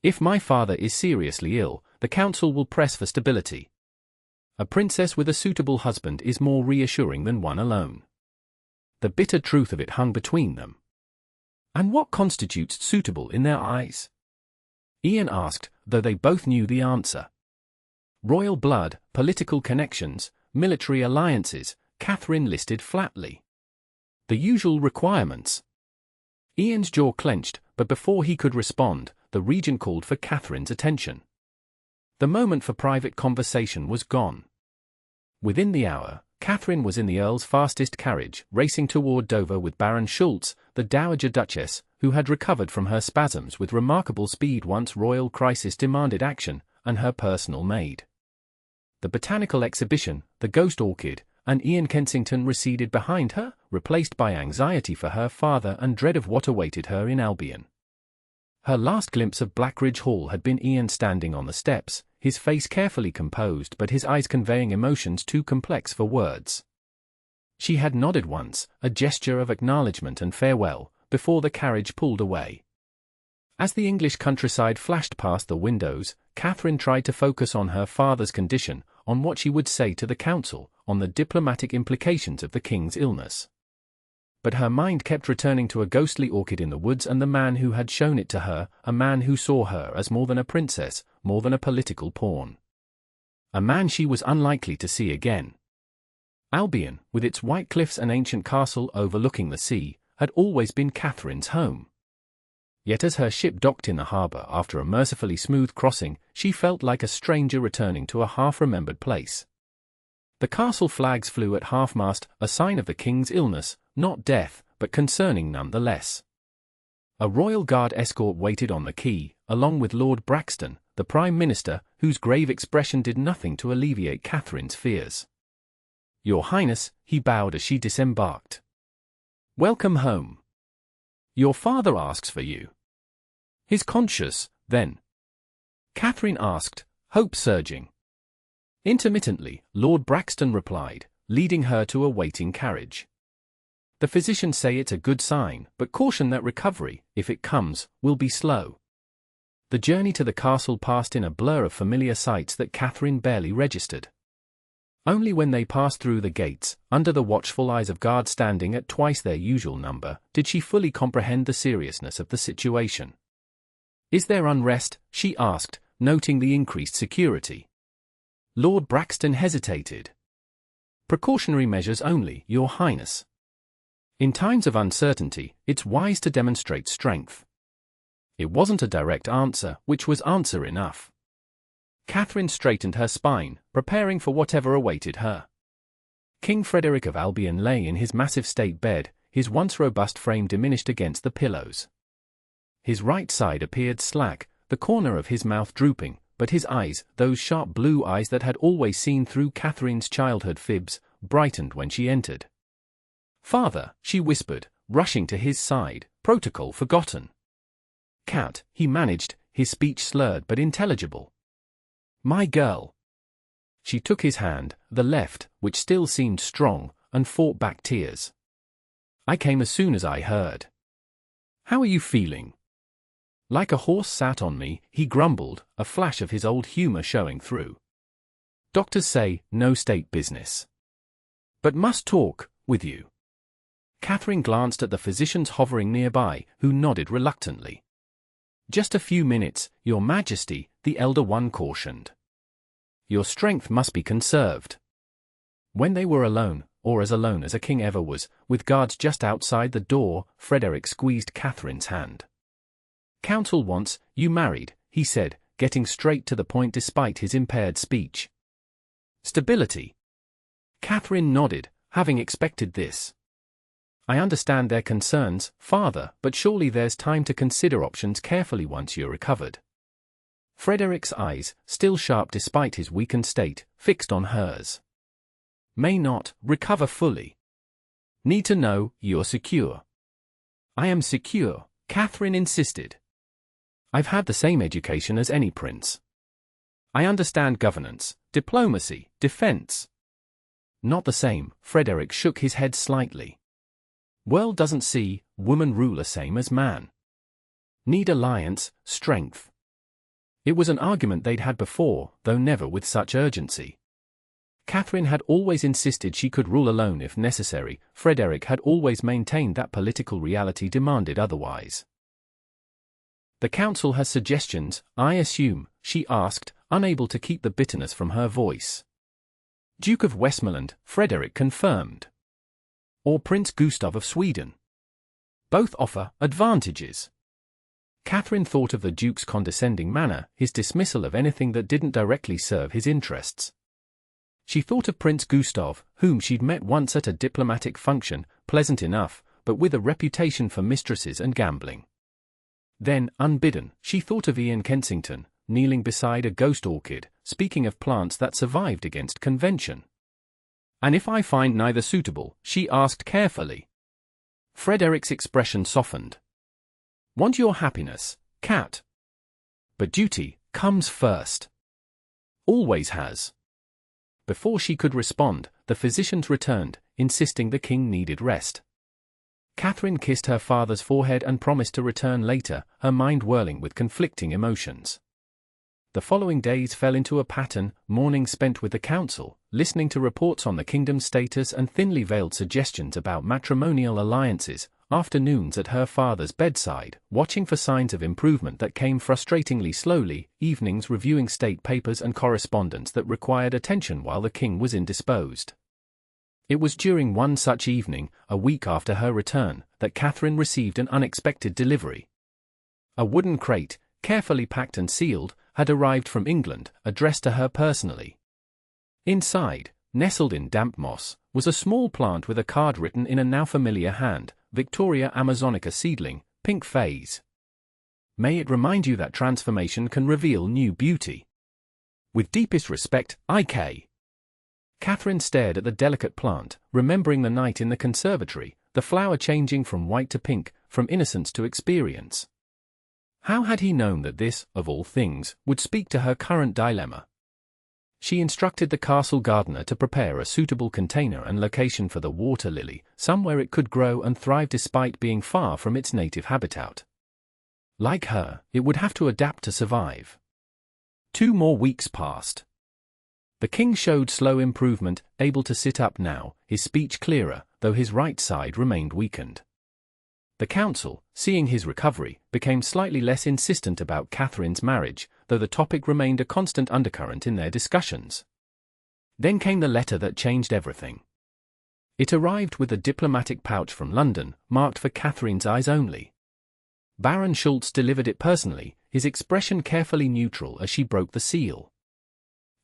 "If my father is seriously ill, the Council will press for stability. A princess with a suitable husband is more reassuring than one alone. The bitter truth of it hung between them. And what constitutes suitable in their eyes? Ian asked, though they both knew the answer. Royal blood, political connections, military alliances, Catherine listed flatly. The usual requirements. Ian's jaw clenched, but before he could respond, the regent called for Catherine's attention. The moment for private conversation was gone. Within the hour, Catherine was in the Earl's fastest carriage, racing toward Dover with Baron Schultz, the Dowager Duchess, who had recovered from her spasms with remarkable speed once royal crisis demanded action, and her personal maid. The botanical exhibition, the ghost orchid, and Ian Kensington receded behind her, replaced by anxiety for her father and dread of what awaited her in Albion. Her last glimpse of Blackridge Hall had been Ian standing on the steps, his face carefully composed but his eyes conveying emotions too complex for words. She had nodded once, a gesture of acknowledgement and farewell, before the carriage pulled away. As the English countryside flashed past the windows, Catherine tried to focus on her father's condition, on what she would say to the council, on the diplomatic implications of the king's illness. But her mind kept returning to a ghostly orchid in the woods and the man who had shown it to her, a man who saw her as more than a princess, more than a political pawn. A man she was unlikely to see again. Albion, with its white cliffs and ancient castle overlooking the sea, had always been Catherine's home. Yet as her ship docked in the harbour after a mercifully smooth crossing, she felt like a stranger returning to a half-remembered place. The castle flags flew at half-mast, a sign of the king's illness, not death, but concerning nonetheless. A royal guard escort waited on the quay, along with Lord Braxton, the Prime Minister, whose grave expression did nothing to alleviate Catherine's fears. "Your Highness," he bowed as she disembarked. "Welcome home. Your father asks for you." "He's conscious, then?" Catherine asked, hope surging. Intermittently, Lord Braxton replied, leading her to a waiting carriage. "The physicians say it's a good sign, but caution that recovery, if it comes, will be slow." The journey to the castle passed in a blur of familiar sights that Catherine barely registered. Only when they passed through the gates, under the watchful eyes of guards standing at twice their usual number, did she fully comprehend the seriousness of the situation. "Is there unrest?" she asked, noting the increased security. Lord Braxton hesitated. "Precautionary measures only, Your Highness. In times of uncertainty, it's wise to demonstrate strength." It wasn't a direct answer, which was answer enough. Catherine straightened her spine, preparing for whatever awaited her. King Frederick of Albion lay in his massive state bed, his once robust frame diminished against the pillows. His right side appeared slack, the corner of his mouth drooping, but his eyes, those sharp blue eyes that had always seen through Catherine's childhood fibs, brightened when she entered. "Father," she whispered, rushing to his side, protocol forgotten. "Cat," he managed, his speech slurred but intelligible. "My girl." She took his hand, the left, which still seemed strong, and fought back tears. "I came as soon as I heard. How are you feeling?" "Like a horse sat on me," he grumbled, a flash of his old humor showing through. "Doctors say, no state business. But must talk, with you." Catherine glanced at the physicians hovering nearby, who nodded reluctantly. "Just a few minutes, Your Majesty," the elder one cautioned. "Your strength must be conserved." When they were alone, or as alone as a king ever was, with guards just outside the door, Frederick squeezed Catherine's hand. "Council wants you married," he said, getting straight to the point despite his impaired speech. "Stability." Catherine nodded, having expected this. "I understand their concerns, father, but surely there's time to consider options carefully once you're recovered." Frederick's eyes, still sharp despite his weakened state, fixed on hers. "May not recover fully. Need to know you're secure." "I am secure," Catherine insisted. "I've had the same education as any prince. I understand governance, diplomacy, defense." "Not the same," Frederick shook his head slightly. "World doesn't see woman ruler same as man. Need alliance, strength." It was an argument they'd had before, though never with such urgency. Catherine had always insisted she could rule alone if necessary. Frederick had always maintained that political reality demanded otherwise. "The council has suggestions, I assume," she asked, unable to keep the bitterness from her voice. "Duke of Westmoreland," Frederick confirmed. "Or Prince Gustav of Sweden. Both offer advantages." Catherine thought of the Duke's condescending manner, his dismissal of anything that didn't directly serve his interests. She thought of Prince Gustav, whom she'd met once at a diplomatic function, pleasant enough, but with a reputation for mistresses and gambling. Then, unbidden, she thought of Ian Kensington, kneeling beside a ghost orchid, speaking of plants that survived against convention. "And if I find neither suitable?" she asked carefully. Frederick's expression softened. "Want your happiness, Cat. But duty comes first. Always has." Before she could respond, the physicians returned, insisting the king needed rest. Catherine kissed her father's forehead and promised to return later, her mind whirling with conflicting emotions. The following days fell into a pattern: mornings spent with the council, listening to reports on the kingdom's status and thinly veiled suggestions about matrimonial alliances, afternoons at her father's bedside, watching for signs of improvement that came frustratingly slowly, evenings reviewing state papers and correspondence that required attention while the king was indisposed. It was during one such evening, a week after her return, that Catherine received an unexpected delivery. A wooden crate, carefully packed and sealed, had arrived from England, addressed to her personally. Inside, nestled in damp moss, was a small plant with a card written in a now familiar hand: Victoria Amazonica seedling, pink phase. May it remind you that transformation can reveal new beauty. With deepest respect, I.K. Catherine stared at the delicate plant, remembering the night in the conservatory, the flower changing from white to pink, from innocence to experience. How had he known that this, of all things, would speak to her current dilemma? She instructed the castle gardener to prepare a suitable container and location for the water lily, somewhere it could grow and thrive despite being far from its native habitat. Like her, it would have to adapt to survive. 2 more weeks passed. The king showed slow improvement, able to sit up now, his speech clearer, though his right side remained weakened. The council, seeing his recovery, became slightly less insistent about Catherine's marriage, though the topic remained a constant undercurrent in their discussions. Then came the letter that changed everything. It arrived with a diplomatic pouch from London, marked for Catherine's eyes only. Baron Schultz delivered it personally, his expression carefully neutral as she broke the seal.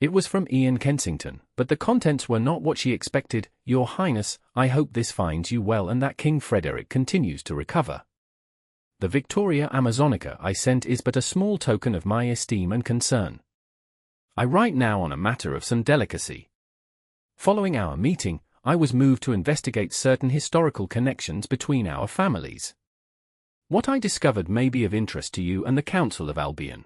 It was from Ian Kensington, but the contents were not what she expected. "Your Highness, I hope this finds you well and that King Frederick continues to recover. The Victoria Amazonica I sent is but a small token of my esteem and concern. I write now on a matter of some delicacy. Following our meeting, I was moved to investigate certain historical connections between our families. What I discovered may be of interest to you and the Council of Albion.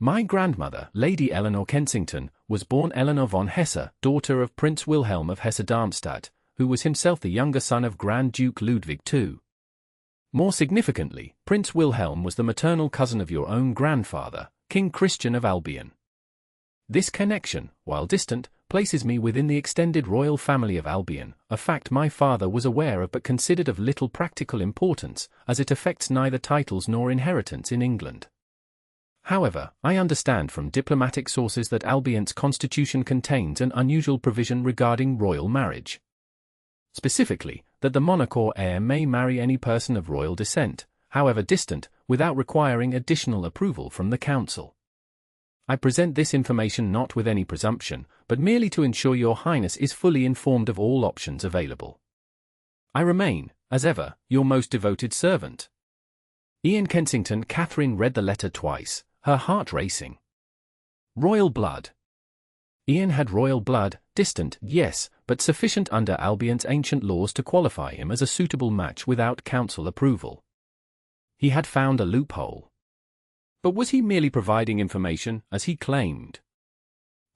My grandmother, Lady Eleanor Kensington, was born Eleanor von Hesse, daughter of Prince Wilhelm of Hesse-Darmstadt, who was himself the younger son of Grand Duke Ludwig II. More significantly, Prince Wilhelm was the maternal cousin of your own grandfather, King Christian of Albion. This connection, while distant, places me within the extended royal family of Albion, a fact my father was aware of but considered of little practical importance, as it affects neither titles nor inheritance in England. However, I understand from diplomatic sources that Albion's constitution contains an unusual provision regarding royal marriage. Specifically, that the monarch or heir may marry any person of royal descent, however distant, without requiring additional approval from the council. I present this information not with any presumption, but merely to ensure your Highness is fully informed of all options available. I remain, as ever, your most devoted servant. Ian Kensington. Catherine read the letter twice, her heart racing. Royal blood. Ian had royal blood, distant, yes, but sufficient under Albion's ancient laws to qualify him as a suitable match without council approval. He had found a loophole. But was he merely providing information, as he claimed?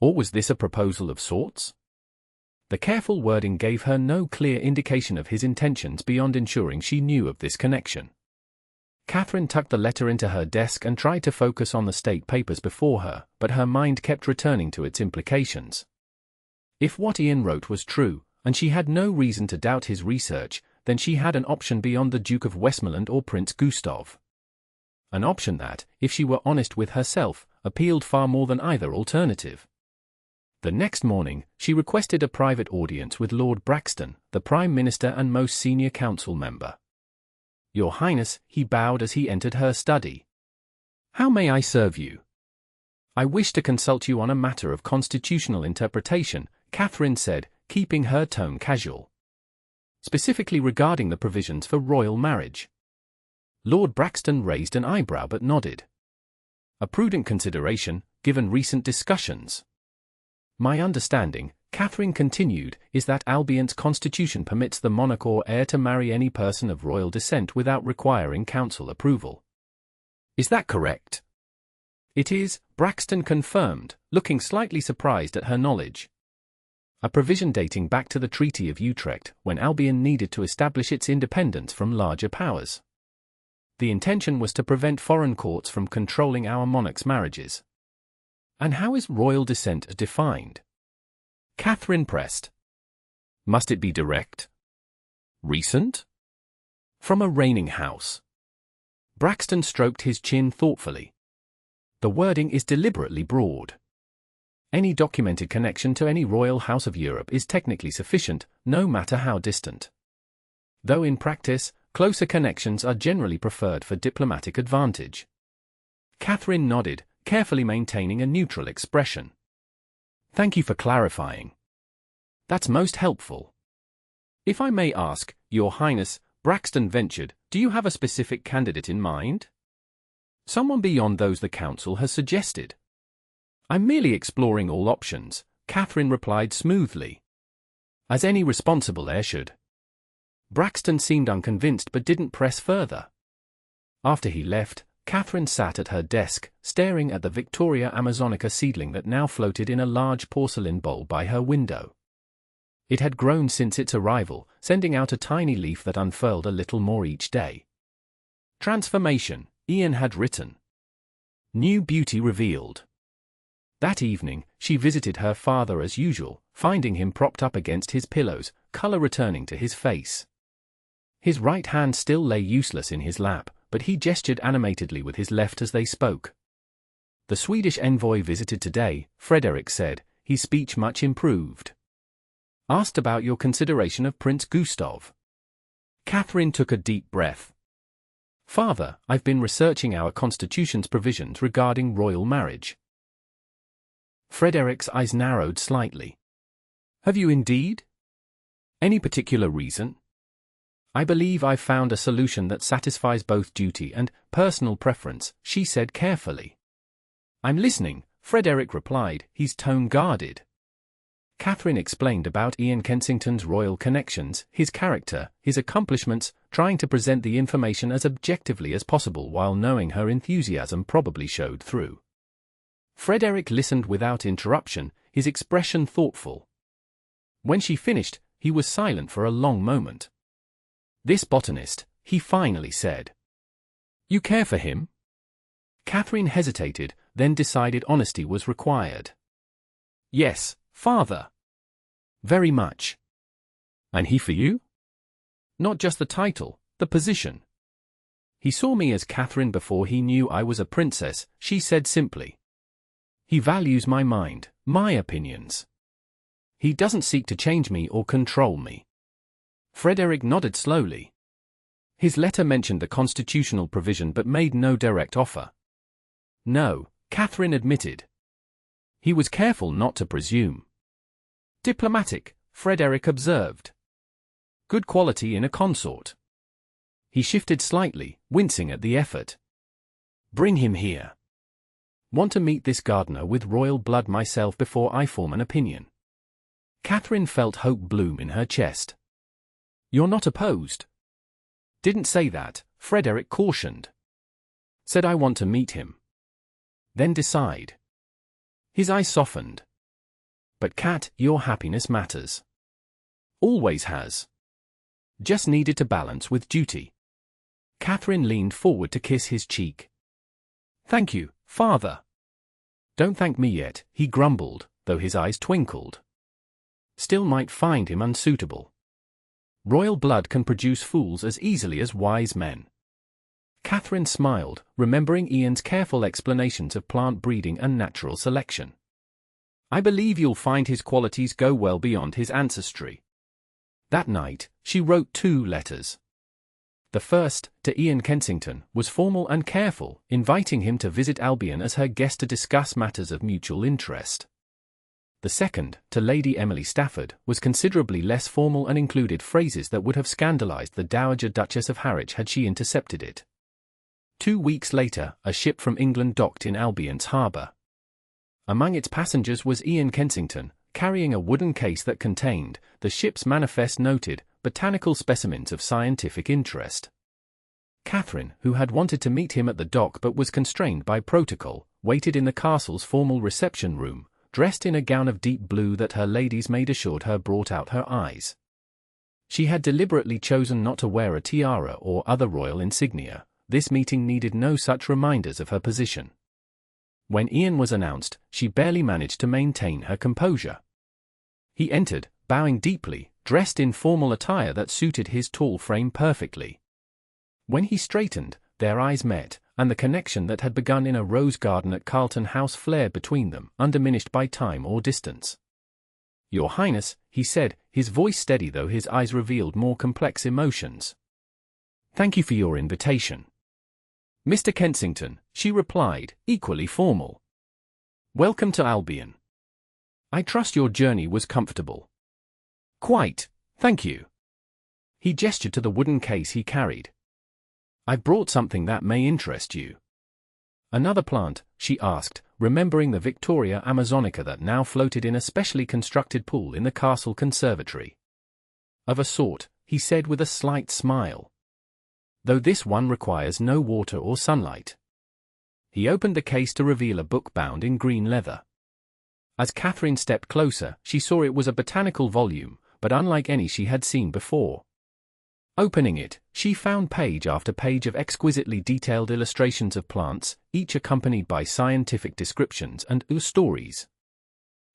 Or was this a proposal of sorts? The careful wording gave her no clear indication of his intentions beyond ensuring she knew of this connection. Catherine tucked the letter into her desk and tried to focus on the state papers before her, but her mind kept returning to its implications. If what Ian wrote was true, and she had no reason to doubt his research, then she had an option beyond the Duke of Westmoreland or Prince Gustav. An option that, if she were honest with herself, appealed far more than either alternative. The next morning, she requested a private audience with Lord Braxton, the Prime Minister and most senior council member. "Your Highness," he bowed as he entered her study. "How may I serve you?" "I wish to consult you on a matter of constitutional interpretation," Catherine said, keeping her tone casual. "Specifically regarding the provisions for royal marriage." Lord Braxton raised an eyebrow but nodded. "A prudent consideration, given recent discussions." "My understanding," Catherine continued, "is that Albion's constitution permits the monarch or heir to marry any person of royal descent without requiring council approval. Is that correct?" "It is," Braxton confirmed, looking slightly surprised at her knowledge. "A provision dating back to the Treaty of Utrecht, when Albion needed to establish its independence from larger powers. The intention was to prevent foreign courts from controlling our monarch's marriages." "And how is royal descent defined?" Catherine pressed. "Must it be direct? Recent? From a reigning house?" Braxton stroked his chin thoughtfully. "The wording is deliberately broad. Any documented connection to any royal house of Europe is technically sufficient, no matter how distant. Though in practice, closer connections are generally preferred for diplomatic advantage." Catherine nodded, carefully maintaining a neutral expression. "Thank you for clarifying. That's most helpful. If I may ask, Your Highness," Braxton ventured, "do you have a specific candidate in mind? Someone beyond those the council has suggested?" "I'm merely exploring all options," Catherine replied smoothly. "As any responsible heir should." Braxton seemed unconvinced but didn't press further. After he left, Catherine sat at her desk, staring at the Victoria Amazonica seedling that now floated in a large porcelain bowl by her window. It had grown since its arrival, sending out a tiny leaf that unfurled a little more each day. "Transformation," Ian had written. "New beauty revealed." That evening, she visited her father as usual, finding him propped up against his pillows, color returning to his face. His right hand still lay useless in his lap, but he gestured animatedly with his left as they spoke. "The Swedish envoy visited today," Frederick said, his speech much improved. "Asked about your consideration of Prince Gustav." Catherine took a deep breath. "Father, I've been researching our constitution's provisions regarding royal marriage." Frederick's eyes narrowed slightly. "Have you indeed? Any particular reason?" "I believe I've found a solution that satisfies both duty and personal preference," she said carefully. "I'm listening," Frederick replied, his tone guarded. Catherine explained about Ian Kensington's royal connections, his character, his accomplishments, trying to present the information as objectively as possible while knowing her enthusiasm probably showed through. Frederick listened without interruption, his expression thoughtful. When she finished, he was silent for a long moment. "This botanist," he finally said. "You care for him?" Catherine hesitated, then decided honesty was required. "Yes, father. Very much." "And he for you?" "Not just the title, the position. He saw me as Catherine before he knew I was a princess," she said simply. "He values my mind, my opinions. He doesn't seek to change me or control me." Frederick nodded slowly. His letter mentioned the constitutional provision but made no direct offer. "No," Catherine admitted. "He was careful not to presume." "Diplomatic," Frederick observed. "Good quality in a consort." He shifted slightly, wincing at the effort. "Bring him here. Want to meet this gardener with royal blood myself before I form an opinion." Catherine felt hope bloom in her chest. "You're not opposed?" "Didn't say that," Frederick cautioned. "Said I want to meet him. Then decide." His eyes softened. "But Kat, your happiness matters. Always has. Just needed to balance with duty." Catherine leaned forward to kiss his cheek. "Thank you, father." "Don't thank me yet," he grumbled, though his eyes twinkled. still might find him unsuitable. Royal blood can produce fools as easily as wise men. Catherine smiled, remembering Ian's careful explanations of plant breeding and natural selection. I believe you'll find his qualities go well beyond his ancestry. That night, she wrote 2 letters. The first, to Ian Kensington, was formal and careful, inviting him to visit Albion as her guest to discuss matters of mutual interest. The second, to Lady Emily Stafford, was considerably less formal and included phrases that would have scandalized the Dowager Duchess of Harwich had she intercepted it. 2 weeks later, a ship from England docked in Albion's harbour. Among its passengers was Ian Kensington, carrying a wooden case that contained, the ship's manifest noted, botanical specimens of scientific interest. Catherine, who had wanted to meet him at the dock but was constrained by protocol, waited in the castle's formal reception room, dressed in a gown of deep blue that her lady's maid assured her brought out her eyes. She had deliberately chosen not to wear a tiara or other royal insignia. This meeting needed no such reminders of her position. When Ian was announced, she barely managed to maintain her composure. He entered, bowing deeply, dressed in formal attire that suited his tall frame perfectly. When he straightened, their eyes met, and the connection that had begun in a rose garden at Carlton House flared between them, undiminished by time or distance. Your Highness, he said, his voice steady though his eyes revealed more complex emotions. Thank you for your invitation. Mr. Kensington, she replied, equally formal. Welcome to Albion. I trust your journey was comfortable. Quite, thank you. He gestured to the wooden case he carried. I've brought something that may interest you. Another plant, she asked, remembering the Victoria Amazonica that now floated in a specially constructed pool in the castle conservatory. Of a sort, he said with a slight smile. Though this one requires no water or sunlight. He opened the case to reveal a book bound in green leather. As Catherine stepped closer, she saw it was a botanical volume, but unlike any she had seen before. Opening it, she found page after page of exquisitely detailed illustrations of plants, each accompanied by scientific descriptions and stories.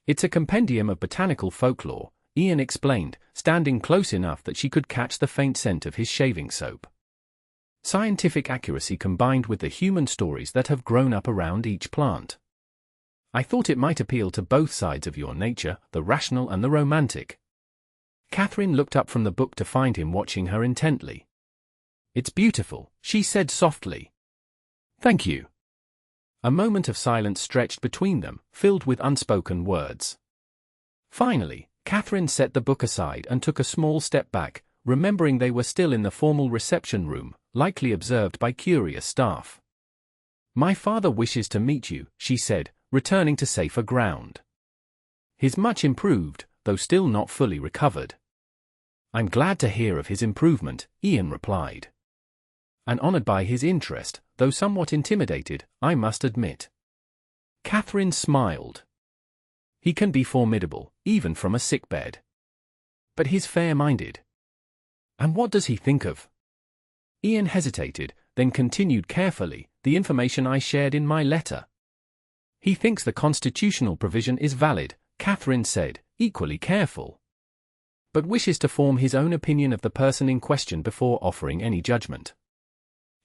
It's a compendium of botanical folklore, Ian explained, standing close enough that she could catch the faint scent of his shaving soap. Scientific accuracy combined with the human stories that have grown up around each plant. I thought it might appeal to both sides of your nature, the rational and the romantic. Catherine looked up from the book to find him watching her intently. It's beautiful, she said softly. Thank you. A moment of silence stretched between them, filled with unspoken words. Finally, Catherine set the book aside and took a small step back, remembering they were still in the formal reception room, likely observed by curious staff. My father wishes to meet you, she said, returning to safer ground. He's much improved, though still not fully recovered. I'm glad to hear of his improvement, Ian replied. And honored by his interest, though somewhat intimidated, I must admit. Catherine smiled. He can be formidable, even from a sickbed. But he's fair-minded. And what does he think of? Ian hesitated, then continued carefully, the information I shared in my letter. He thinks the constitutional provision is valid, Catherine said, equally careful. But wishes to form his own opinion of the person in question before offering any judgment.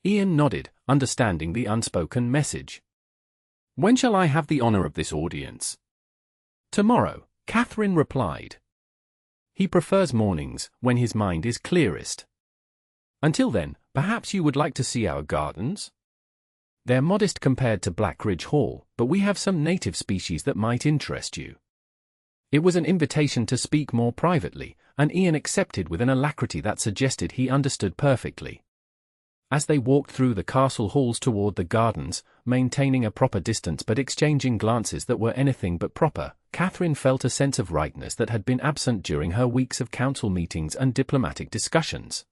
Ian nodded, understanding the unspoken message. When shall I have the honor of this audience? Tomorrow, Catherine replied. He prefers mornings, when his mind is clearest. Until then, perhaps you would like to see our gardens? They're modest compared to Blackridge Hall, but we have some native species that might interest you. It was an invitation to speak more privately, and Ian accepted with an alacrity that suggested he understood perfectly. As they walked through the castle halls toward the gardens, maintaining a proper distance but exchanging glances that were anything but proper, Catherine felt a sense of rightness that had been absent during her weeks of council meetings and diplomatic discussions.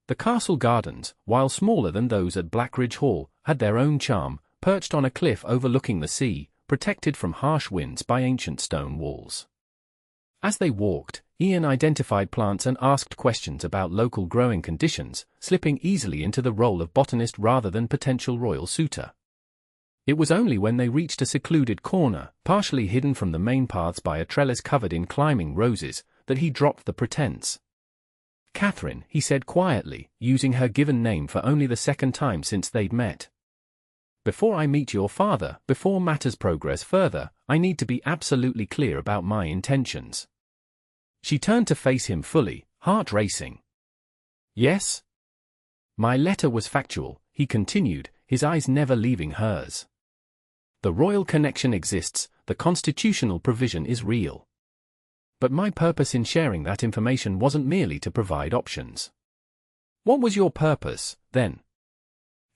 The castle gardens, while smaller than those at Blackridge Hall, had their own charm, perched on a cliff overlooking the sea, protected from harsh winds by ancient stone walls. As they walked, Ian identified plants and asked questions about local growing conditions, slipping easily into the role of botanist rather than potential royal suitor. It was only when they reached a secluded corner, partially hidden from the main paths by a trellis covered in climbing roses, that he dropped the pretense. "Catherine," he said quietly, using her given name for only the second time since they'd met. "Before I meet your father, before matters progress further, I need to be absolutely clear about my intentions." She turned to face him fully, heart racing. "Yes?" "My letter was factual," he continued, his eyes never leaving hers. "The royal connection exists, the constitutional provision is real. But my purpose in sharing that information wasn't merely to provide options." "What was your purpose, then?"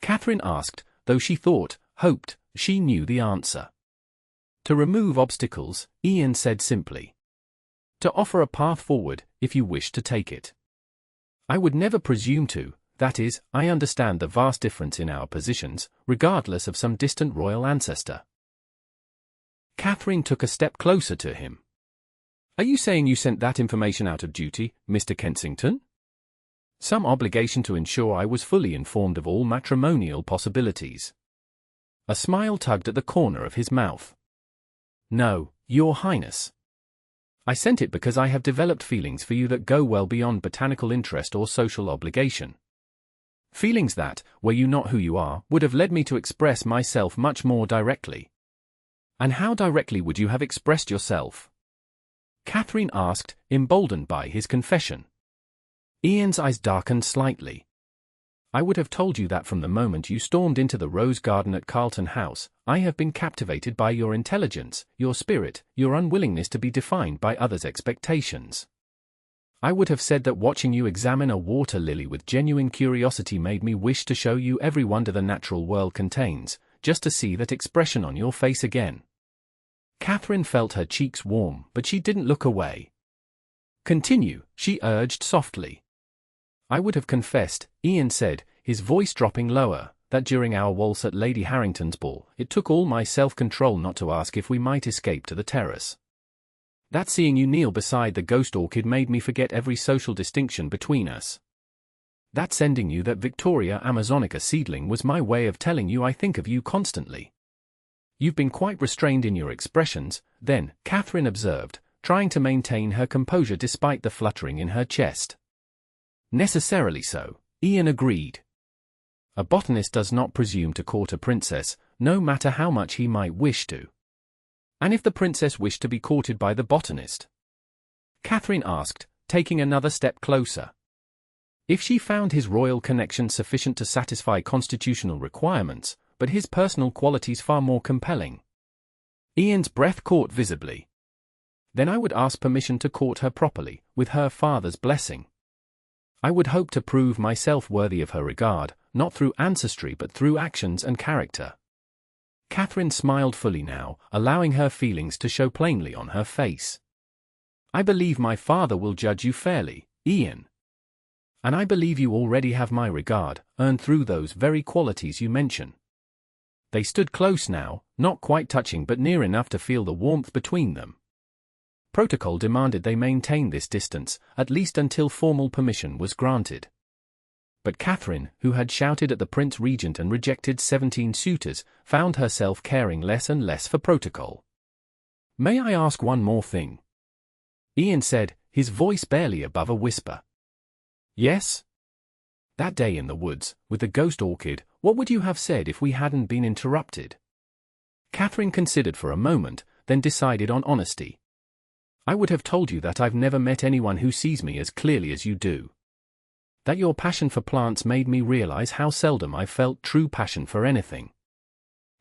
Catherine asked, though she thought, hoped, she knew the answer. "To remove obstacles," Ian said simply. "To offer a path forward, if you wish to take it. I would never presume to, that is, I understand the vast difference in our positions, regardless of some distant royal ancestor." Catherine took a step closer to him. "Are you saying you sent that information out of duty, Mr. Kensington?" "Some obligation to ensure I was fully informed of all matrimonial possibilities." A smile tugged at the corner of his mouth. "No, Your Highness. I sent it because I have developed feelings for you that go well beyond botanical interest or social obligation. Feelings that, were you not who you are, would have led me to express myself much more directly." "And how directly would you have expressed yourself?" Catherine asked, emboldened by his confession. Ian's eyes darkened slightly. "I would have told you that from the moment you stormed into the rose garden at Carlton House. I have been captivated by your intelligence, your spirit, your unwillingness to be defined by others' expectations. I would have said that watching you examine a water lily with genuine curiosity made me wish to show you every wonder the natural world contains, just to see that expression on your face again." Catherine felt her cheeks warm, but she didn't look away. "Continue," she urged softly. "I would have confessed," Ian said, his voice dropping lower, "that during our waltz at Lady Harrington's ball, it took all my self-control not to ask if we might escape to the terrace. That seeing you kneel beside the ghost orchid made me forget every social distinction between us. That sending you that Victoria Amazonica seedling was my way of telling you I think of you constantly." "You've been quite restrained in your expressions, then," Catherine observed, trying to maintain her composure despite the fluttering in her chest. "Necessarily so," Ian agreed. "A botanist does not presume to court a princess, no matter how much he might wish to." "And if the princess wished to be courted by the botanist?" Catherine asked, taking another step closer. "If she found his royal connection sufficient to satisfy constitutional requirements, but his personal qualities far more compelling?" Ian's breath caught visibly. "Then I would ask permission to court her properly, with her father's blessing. I would hope to prove myself worthy of her regard, not through ancestry but through actions and character." Catherine smiled fully now, allowing her feelings to show plainly on her face. "I believe my father will judge you fairly, Ian. And I believe you already have my regard, earned through those very qualities you mention." They stood close now, not quite touching but near enough to feel the warmth between them. Protocol demanded they maintain this distance, at least until formal permission was granted. But Catherine, who had shouted at the Prince Regent and rejected 17 suitors, found herself caring less and less for protocol. "May I ask one more thing?" Ian said, his voice barely above a whisper. "Yes?" "That day in the woods, with the ghost orchid, what would you have said if we hadn't been interrupted?" Catherine considered for a moment, then decided on honesty. "I would have told you that I've never met anyone who sees me as clearly as you do. That your passion for plants made me realize how seldom I felt true passion for anything.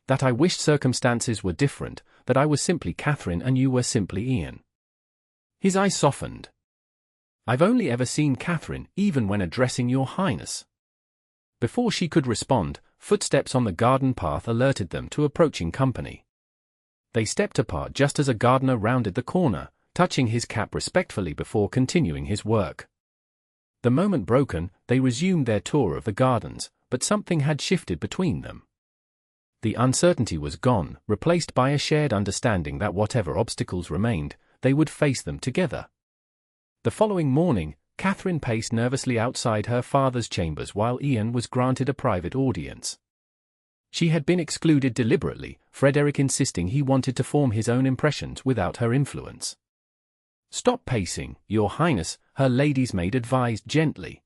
That I wished circumstances were different, that I was simply Catherine and you were simply Ian." His eyes softened. "I've only ever seen Catherine, even when addressing Your Highness." Before she could respond, footsteps on the garden path alerted them to approaching company. They stepped apart just as a gardener rounded the corner, touching his cap respectfully before continuing his work. The moment broken, they resumed their tour of the gardens, but something had shifted between them. The uncertainty was gone, replaced by a shared understanding that whatever obstacles remained, they would face them together. The following morning, Catherine paced nervously outside her father's chambers while Ian was granted a private audience. She had been excluded deliberately, Frederick insisting he wanted to form his own impressions without her influence. "Stop pacing, Your Highness," her lady's maid advised gently.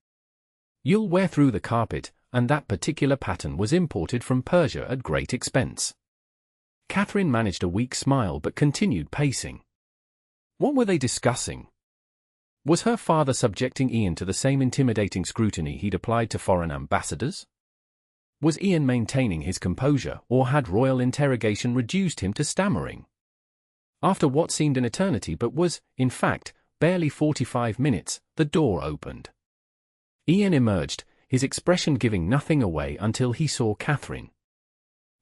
"You'll wear through the carpet, and that particular pattern was imported from Persia at great expense." Catherine managed a weak smile but continued pacing. What were they discussing? Was her father subjecting Ian to the same intimidating scrutiny he'd applied to foreign ambassadors? Was Ian maintaining his composure, or had royal interrogation reduced him to stammering? After what seemed an eternity but was, in fact, barely 45 minutes, the door opened. Ian emerged, his expression giving nothing away until he saw Catherine.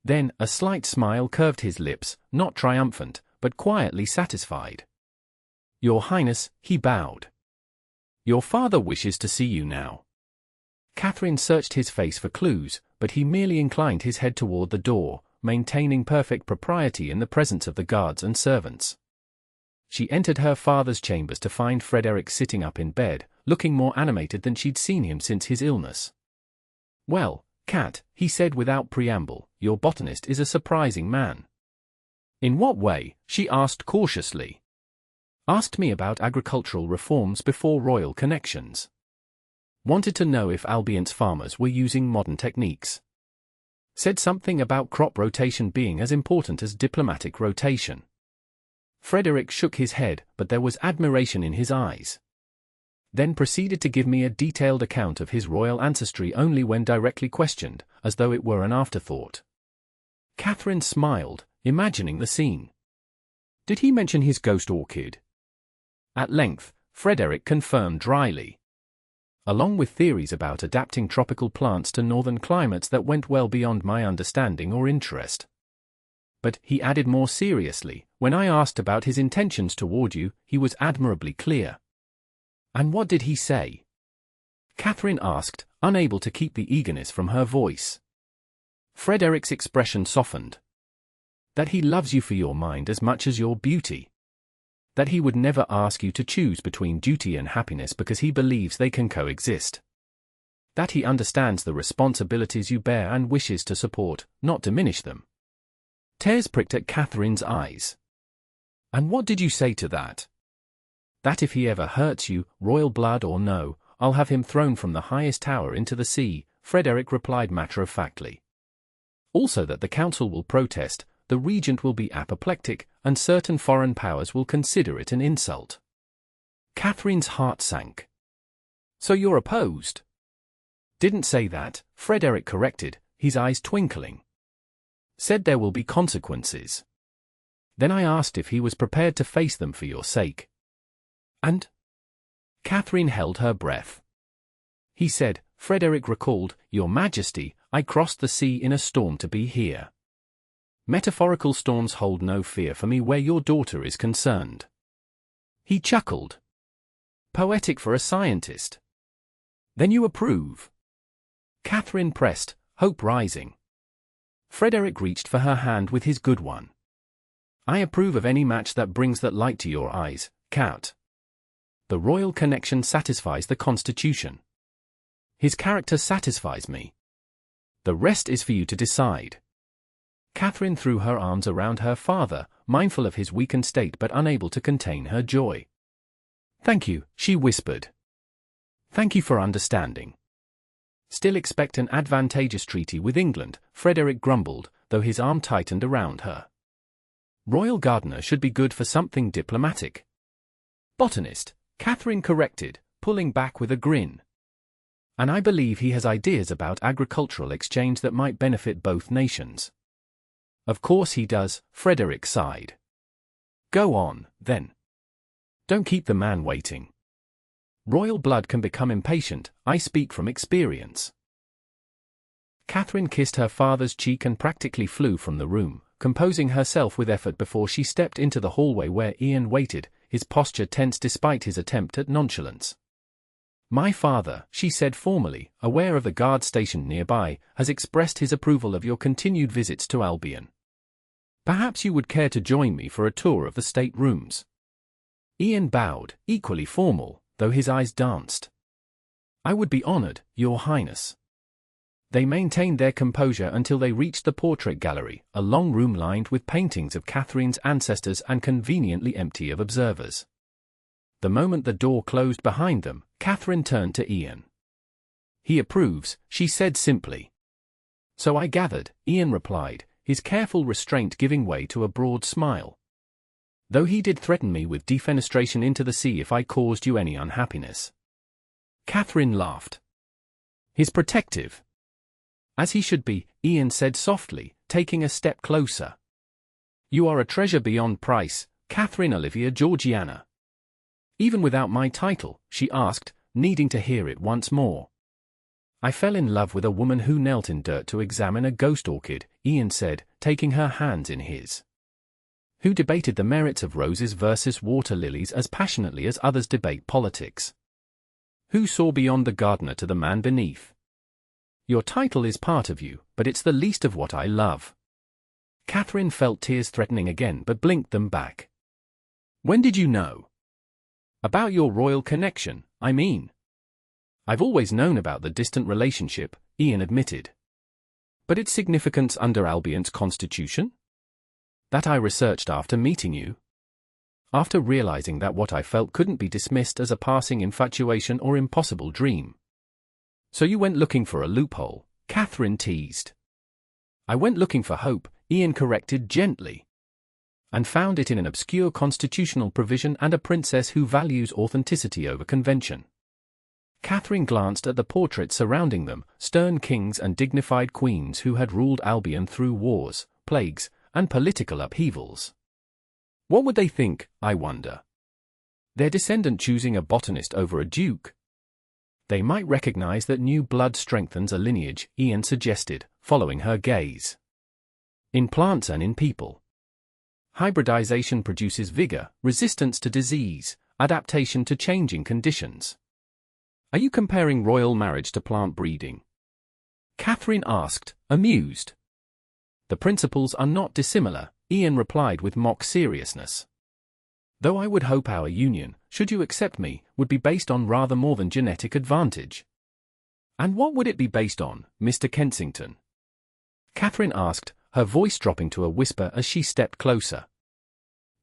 Then, a slight smile curved his lips, not triumphant, but quietly satisfied. "Your Highness," he bowed. "Your father wishes to see you now." Catherine searched his face for clues, but he merely inclined his head toward the door, maintaining perfect propriety in the presence of the guards and servants. She entered her father's chambers to find Frederick sitting up in bed, looking more animated than she'd seen him since his illness. "Well, Cat," he said without preamble, "your botanist is a surprising man." "In what way?" she asked cautiously. "Asked me about agricultural reforms before royal connections. Wanted to know if Albion's farmers were using modern techniques. Said something about crop rotation being as important as diplomatic rotation." Frederick shook his head, but there was admiration in his eyes. Then proceeded to give me a detailed account of his royal ancestry only when directly questioned, as though it were an afterthought. Catherine smiled, imagining the scene. "Did he mention his ghost orchid?" At length, Frederick confirmed dryly. "Along with theories about adapting tropical plants to northern climates that went well beyond my understanding or interest. But," he added more seriously, "when I asked about his intentions toward you, he was admirably clear." "And what did he say?" Catherine asked, unable to keep the eagerness from her voice. Frederick's expression softened. "That he loves you for your mind as much as your beauty. That he would never ask you to choose between duty and happiness because he believes they can coexist. That he understands the responsibilities you bear and wishes to support, not diminish them." Tears pricked at Catherine's eyes. "And what did you say to that?" "That if he ever hurts you, royal blood or no, I'll have him thrown from the highest tower into the sea," Frederick replied matter-of-factly. "Also that the council will protest, the regent will be apoplectic, and certain foreign powers will consider it an insult." Catherine's heart sank. "So you're opposed?" "Didn't say that," Frederick corrected, his eyes twinkling. "Said there will be consequences. Then I asked if he was prepared to face them for your sake." "And?" Catherine held her breath. "He said," Frederick recalled, "Your Majesty, I crossed the sea in a storm to be here. Metaphorical storms hold no fear for me where your daughter is concerned." He chuckled. "Poetic for a scientist. Then you approve?" Catherine pressed, hope rising. Frederick reached for her hand with his good one. "I approve of any match that brings that light to your eyes, Cat. The royal connection satisfies the Constitution. His character satisfies me. The rest is for you to decide." Catherine threw her arms around her father, mindful of his weakened state but unable to contain her joy. "Thank you," she whispered. "Thank you for understanding." "Still expect an advantageous treaty with England," Frederick grumbled, though his arm tightened around her. "Royal gardener should be good for something diplomatic." "Botanist," Catherine corrected, pulling back with a grin. "And I believe he has ideas about agricultural exchange that might benefit both nations." "Of course he does," Frederick sighed. "Go on, then. Don't keep the man waiting. Royal blood can become impatient, I speak from experience." Catherine kissed her father's cheek and practically flew from the room, composing herself with effort before she stepped into the hallway where Ian waited, his posture tense despite his attempt at nonchalance. "My father," she said formally, aware of the guard station nearby, "has expressed his approval of your continued visits to Albion. Perhaps you would care to join me for a tour of the state rooms." Ian bowed, equally formal, though his eyes danced. "I would be honored, Your Highness." They maintained their composure until they reached the portrait gallery, a long room lined with paintings of Catherine's ancestors and conveniently empty of observers. The moment the door closed behind them, Catherine turned to Ian. "He approves," she said simply. "So I gathered," Ian replied, his careful restraint giving way to a broad smile. "Though he did threaten me with defenestration into the sea if I caused you any unhappiness." Catherine laughed. "He's protective." "As he should be," Ian said softly, taking a step closer. "You are a treasure beyond price, Catherine Olivia Georgiana." "Even without my title?" she asked, needing to hear it once more. "I fell in love with a woman who knelt in dirt to examine a ghost orchid," Ian said, taking her hands in his. "Who debated the merits of roses versus water lilies as passionately as others debate politics. Who saw beyond the gardener to the man beneath. Your title is part of you, but it's the least of what I love." Catherine felt tears threatening again but blinked them back. "When did you know?" "About your royal connection, I mean." "I've always known about the distant relationship," Ian admitted. "But its significance under Albion's constitution?" "That I researched after meeting you. After realizing that what I felt couldn't be dismissed as a passing infatuation or impossible dream." "So you went looking for a loophole," Catherine teased. "I went looking for hope," Ian corrected gently. "And found it in an obscure constitutional provision and a princess who values authenticity over convention." Catherine glanced at the portraits surrounding them, stern kings and dignified queens who had ruled Albion through wars, plagues, and political upheavals. What would they think, I wonder? Their descendant choosing a botanist over a duke? They might recognize that new blood strengthens a lineage, Ian suggested, following her gaze. In plants and in people. Hybridization produces vigor, resistance to disease, adaptation to changing conditions. Are you comparing royal marriage to plant breeding? Catherine asked, amused. The principles are not dissimilar, Ian replied with mock seriousness. Though I would hope our union, should you accept me, would be based on rather more than genetic advantage. And what would it be based on, Mr. Kensington? Catherine asked, her voice dropping to a whisper as she stepped closer.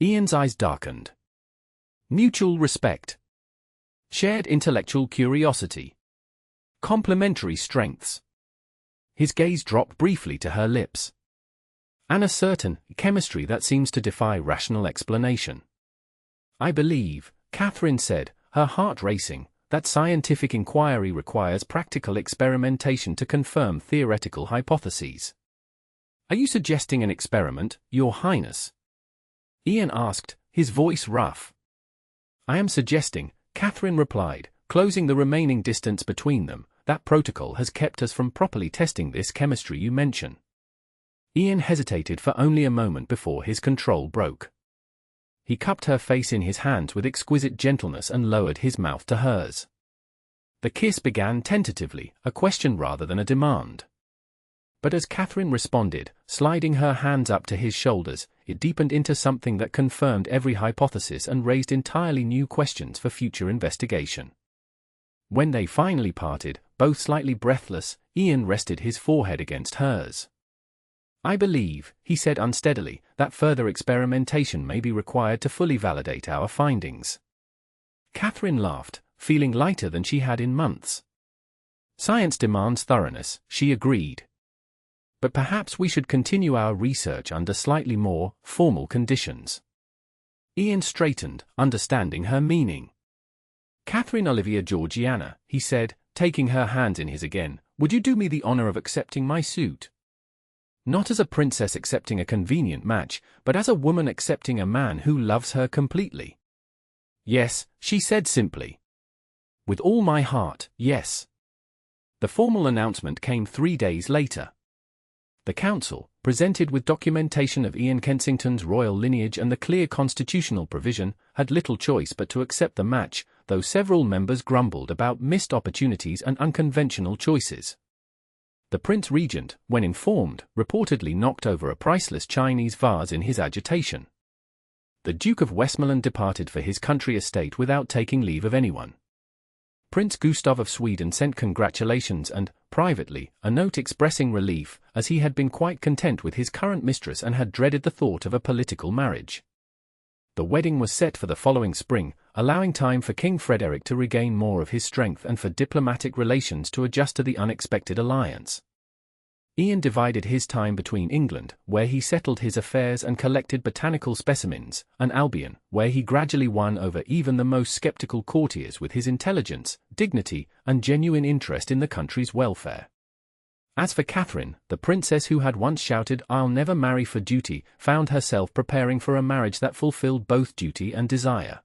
Ian's eyes darkened. Mutual respect. Shared intellectual curiosity. Complementary strengths. His gaze dropped briefly to her lips. And a certain chemistry that seems to defy rational explanation. I believe, Catherine said, her heart racing, that scientific inquiry requires practical experimentation to confirm theoretical hypotheses. Are you suggesting an experiment, Your Highness? Ian asked, his voice rough. I am suggesting, Catherine replied, closing the remaining distance between them, that protocol has kept us from properly testing this chemistry you mention. Ian hesitated for only a moment before his control broke. He cupped her face in his hands with exquisite gentleness and lowered his mouth to hers. The kiss began tentatively, a question rather than a demand. But as Catherine responded, sliding her hands up to his shoulders, it deepened into something that confirmed every hypothesis and raised entirely new questions for future investigation. When they finally parted, both slightly breathless, Ian rested his forehead against hers. I believe, he said unsteadily, that further experimentation may be required to fully validate our findings. Catherine laughed, feeling lighter than she had in months. Science demands thoroughness, she agreed. But perhaps we should continue our research under slightly more formal conditions. Ian straightened, understanding her meaning. Catherine Olivia Georgiana, he said, taking her hands in his again, would you do me the honor of accepting my suit? Not as a princess accepting a convenient match, but as a woman accepting a man who loves her completely. Yes, she said simply. With all my heart, yes. The formal announcement came 3 days later. The council, presented with documentation of Ian Kensington's royal lineage and the clear constitutional provision, had little choice but to accept the match, though several members grumbled about missed opportunities and unconventional choices. The Prince Regent, when informed, reportedly knocked over a priceless Chinese vase in his agitation. The Duke of Westmoreland departed for his country estate without taking leave of anyone. Prince Gustav of Sweden sent congratulations and, privately, a note expressing relief, as he had been quite content with his current mistress and had dreaded the thought of a political marriage. The wedding was set for the following spring, allowing time for King Frederick to regain more of his strength and for diplomatic relations to adjust to the unexpected alliance. Ian divided his time between England, where he settled his affairs and collected botanical specimens, and Albion, where he gradually won over even the most skeptical courtiers with his intelligence, dignity, and genuine interest in the country's welfare. As for Catherine, the princess who had once shouted, "I'll never marry for duty," found herself preparing for a marriage that fulfilled both duty and desire.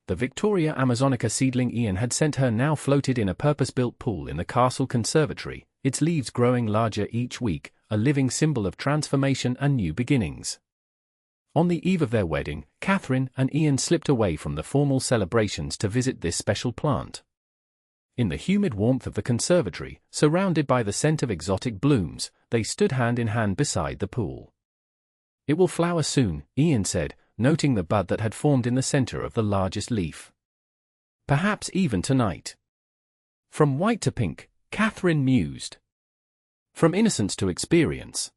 The Victoria Amazonica seedling Ian had sent her now floated in a purpose-built pool in the castle conservatory, its leaves growing larger each week, a living symbol of transformation and new beginnings. On the eve of their wedding, Catherine and Ian slipped away from the formal celebrations to visit this special plant. In the humid warmth of the conservatory, surrounded by the scent of exotic blooms, they stood hand in hand beside the pool. "It will flower soon," Ian said, noting the bud that had formed in the center of the largest leaf. "Perhaps even tonight." "From white to pink," Catherine mused. "From innocence to experience."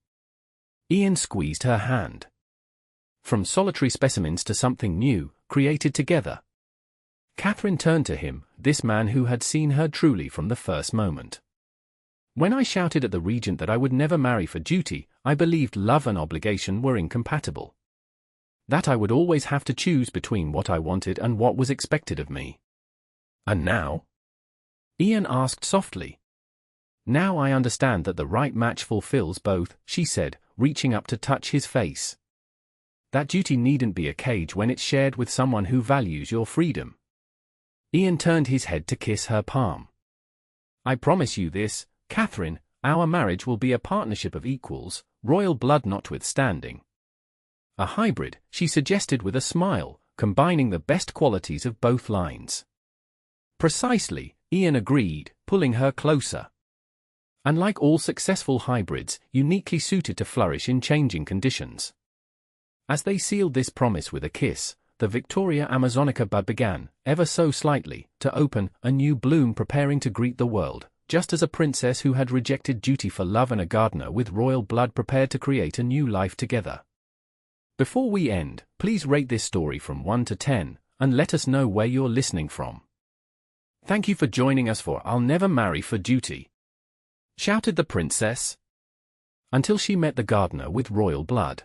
Ian squeezed her hand. "From solitary specimens to something new, created together." Catherine turned to him, this man who had seen her truly from the first moment. "When I shouted at the regent that I would never marry for duty, I believed love and obligation were incompatible. That I would always have to choose between what I wanted and what was expected of me." "And now?" Ian asked softly. "Now I understand that the right match fulfills both," she said, reaching up to touch his face. "That duty needn't be a cage when it's shared with someone who values your freedom." Ian turned his head to kiss her palm. "I promise you this, Catherine, our marriage will be a partnership of equals, royal blood notwithstanding." "A hybrid," she suggested with a smile, combining the best qualities of both lines. "Precisely," Ian agreed, pulling her closer. "And like all successful hybrids, uniquely suited to flourish in changing conditions." As they sealed this promise with a kiss, the Victoria Amazonica bud began, ever so slightly, to open, a new bloom preparing to greet the world, just as a princess who had rejected duty for love and a gardener with royal blood prepared to create a new life together. Before we end, please rate this story from 1 to 10, and let us know where you're listening from. "Thank you for joining us for I'll Never Marry for Duty," shouted the princess, until she met the gardener with royal blood.